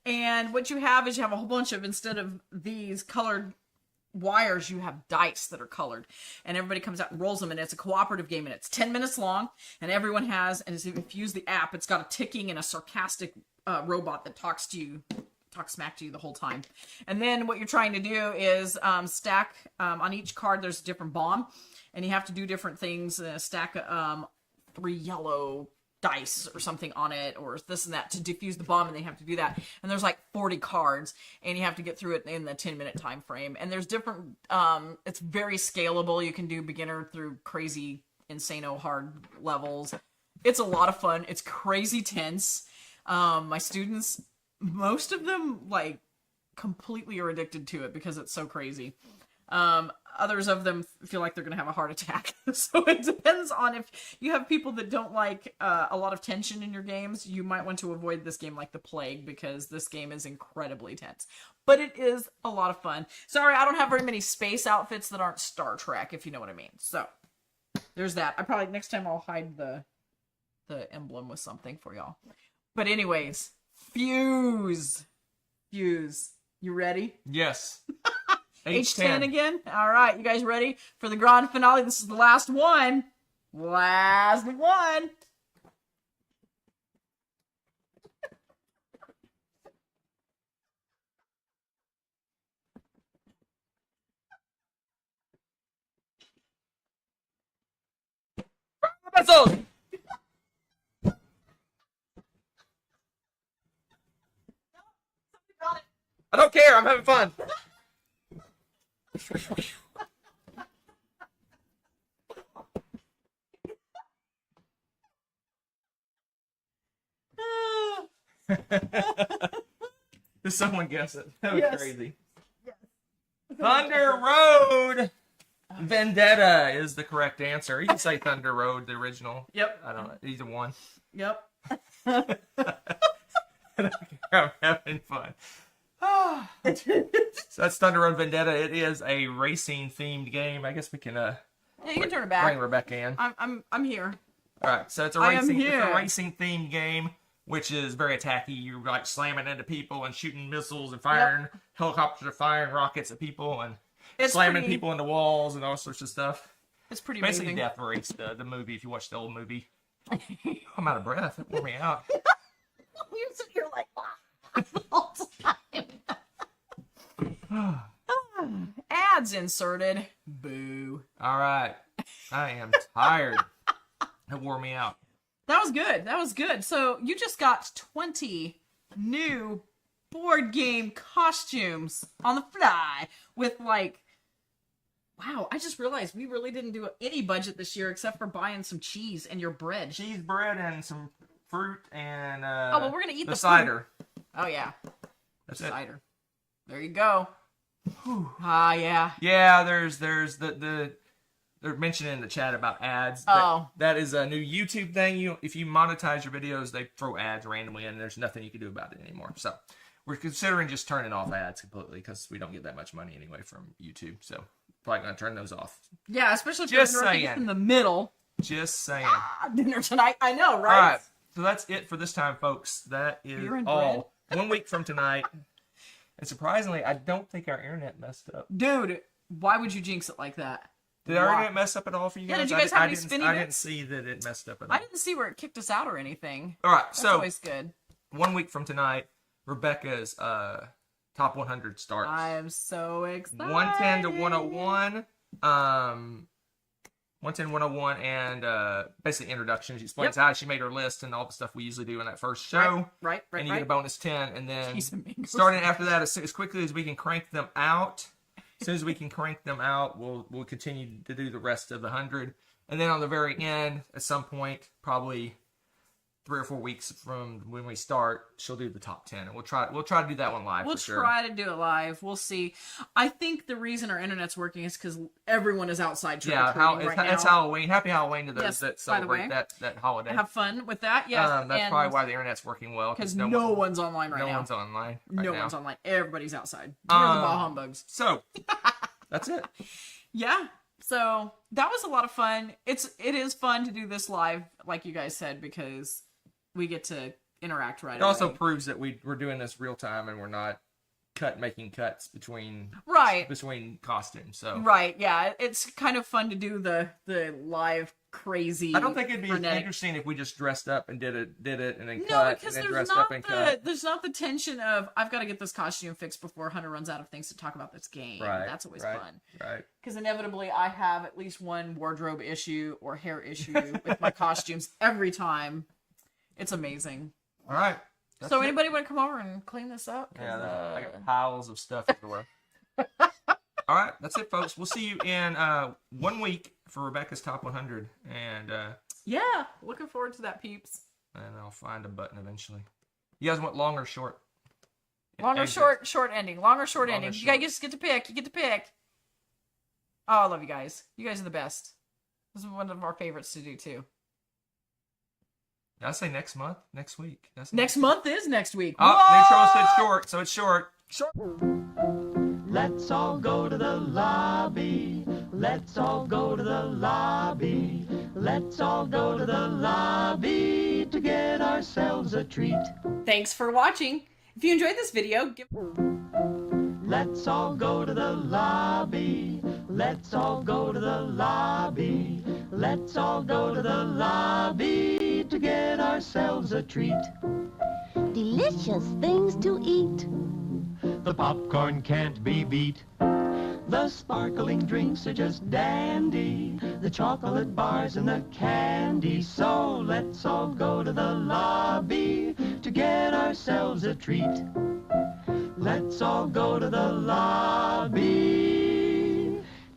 And what you have is you have a whole bunch of, instead of these colored wires, you have dice that are colored. And everybody comes out and rolls them, and it's a cooperative game, and it's 10 minutes long, and everyone has, and if you use the app, it's got a ticking and a sarcastic robot that talks smack to you the whole time. And then what you're trying to do is stack, on each card there's a different bomb, and you have to do different things, stack 3 yellow dice or something on it, or this and that, to defuse the bomb, and they have to do that. And there's like 40 cards, and you have to get through it in the 10-minute time frame. And there's different, it's very scalable. You can do beginner through crazy, insano hard levels. It's a lot of fun. It's crazy tense. My students, most of them, like, completely are addicted to it because it's so crazy. Others of them feel like they're going to have a heart attack. So it depends on, if you have people that don't like a lot of tension in your games, you might want to avoid this game like the plague, because this game is incredibly tense. But it is a lot of fun. Sorry, I don't have very many space outfits that aren't Star Trek, if you know what I mean. So there's that. I probably, next time I'll hide the emblem with something for y'all. But anyways, Fuse. You ready? Yes. H10 again? Alright, you guys ready for the grand finale? This is the last one. Last one. Missiles! I don't care, I'm having fun. Did someone guess it? That was crazy. Yes. Thunder Road Vendetta is the correct answer. You can say Thunder Road, the original. Yep. I don't know. Either one. Yep. I'm having fun. So that's Thunder Road Vendetta. It is a racing themed game. I guess we can yeah, you can turn it back. bring Rebecca in. I'm here. All right, so it's a racing themed game, which is very attacky. You're like slamming into people and shooting missiles and firing helicopters, are firing rockets at people, and slamming people into walls and all sorts of stuff. It's pretty basically amazing. Death Race, the movie. If you watch the old movie, I'm out of breath. It wore me out. You sit here like the whole time. Ads inserted. Boo. All right, I am tired. It wore me out. That was good. That was good. So you just got 20 new board game costumes on the fly with, like, wow, I just realized we really didn't do any budget this year except for buying some cheese and your bread. Cheese, bread, and some fruit, and oh, well, we're gonna eat the cider. Fruit. Oh yeah, that's cider. There you go. Ah, yeah. Yeah, there's the they're mentioning in the chat about ads. Oh. That is a new YouTube thing. If you monetize your videos, they throw ads randomly in, and there's nothing you can do about it anymore. So we're considering just turning off ads completely because we don't get that much money anyway from YouTube. So probably going to turn those off. Yeah, especially if Just you're saying. in the middle. Just saying. Dinner tonight. I know, right? All right. So that's it for this time, folks. That is Beer and all. 1 week from tonight. And surprisingly, I don't think our internet messed up. Dude, why would you jinx it like that? Did our internet mess up at all for you guys? Yeah, did you guys have any spinny I bits? didn't see that it messed up at all. I didn't see where it kicked us out or anything. All right, That's so always good. 1 week from tonight, Rebecca's top 100 starts. I am so excited. 110 to 101. 110, 101, and basically introduction. She explains how she made her list and all the stuff we usually do in that first show. Right. And you get a bonus 10, and then Cheese and mangoes. starting after that, as quickly as we can crank them out. As soon as we can crank them out, we'll continue to do the rest of the 100. And then on the very end, at some point, probably 3 or 4 weeks from when we start, she'll do the top 10, and we'll try to do that one live. We'll for sure. try to do it live. We'll see. I think the reason our internet's working is because everyone is outside trick-or-treating right now. It's Halloween. Happy Halloween to those Yes, that by the celebrate way. that holiday. Have fun with that. Yes, that's probably why the internet's working well. because no one's online right now. No one's online. Right No now. one's online. Everybody's outside. We're the ball humbugs. So that's it. Yeah. So that was a lot of fun. It is fun to do this live, like you guys said, because we get to interact right It away. also proves that we're doing this real time and we're not making cuts between costumes. So Right, yeah. It's kind of fun to do the live crazy. I don't think it'd be frenetic. interesting if we just dressed up and did it and then No, cut because and then there's dressed up and cut. there's not the tension of I've got to get this costume fixed before Hunter runs out of things to talk about this game. Right. That's always right, fun. Right. Because inevitably I have at least one wardrobe issue or hair issue with my costumes every time. It's amazing. All right. That's So it. anybody want to come over and clean this up? 'Cause, Yeah, I got piles of stuff everywhere. All right, that's it, folks. We'll see you in 1 week for Rebecca's Top 100, and yeah, looking forward to that, peeps. I'll find a button eventually. You guys want long or short? Long or Exit. short ending. Long or short Long or ending. You short. guys get to pick. You get to pick. Oh, I love you guys. You guys are the best. This is one of our favorites to do too. I say next month, next week. That's Next month is next week. Oh, Whoa! Neutral said short, so it's short. Let's all go to the lobby. Let's all go to the lobby. Let's all go to the lobby to get ourselves a treat. Thanks for watching. If you enjoyed this video, give... Let's all go to the lobby. Let's all go to the lobby. Let's all go to the lobby to get ourselves a treat. Delicious things to eat. The popcorn can't be beat. The sparkling drinks are just dandy. The chocolate bars and the candy. So let's all go to the lobby to get ourselves a treat. Let's all go to the lobby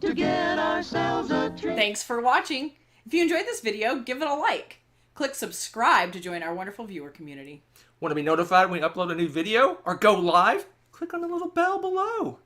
to get ourselves a treat. Thanks for watching. If you enjoyed this video, give it a like. Click subscribe to join our wonderful viewer community. Want to be notified when we upload a new video or go live? Click on the little bell below.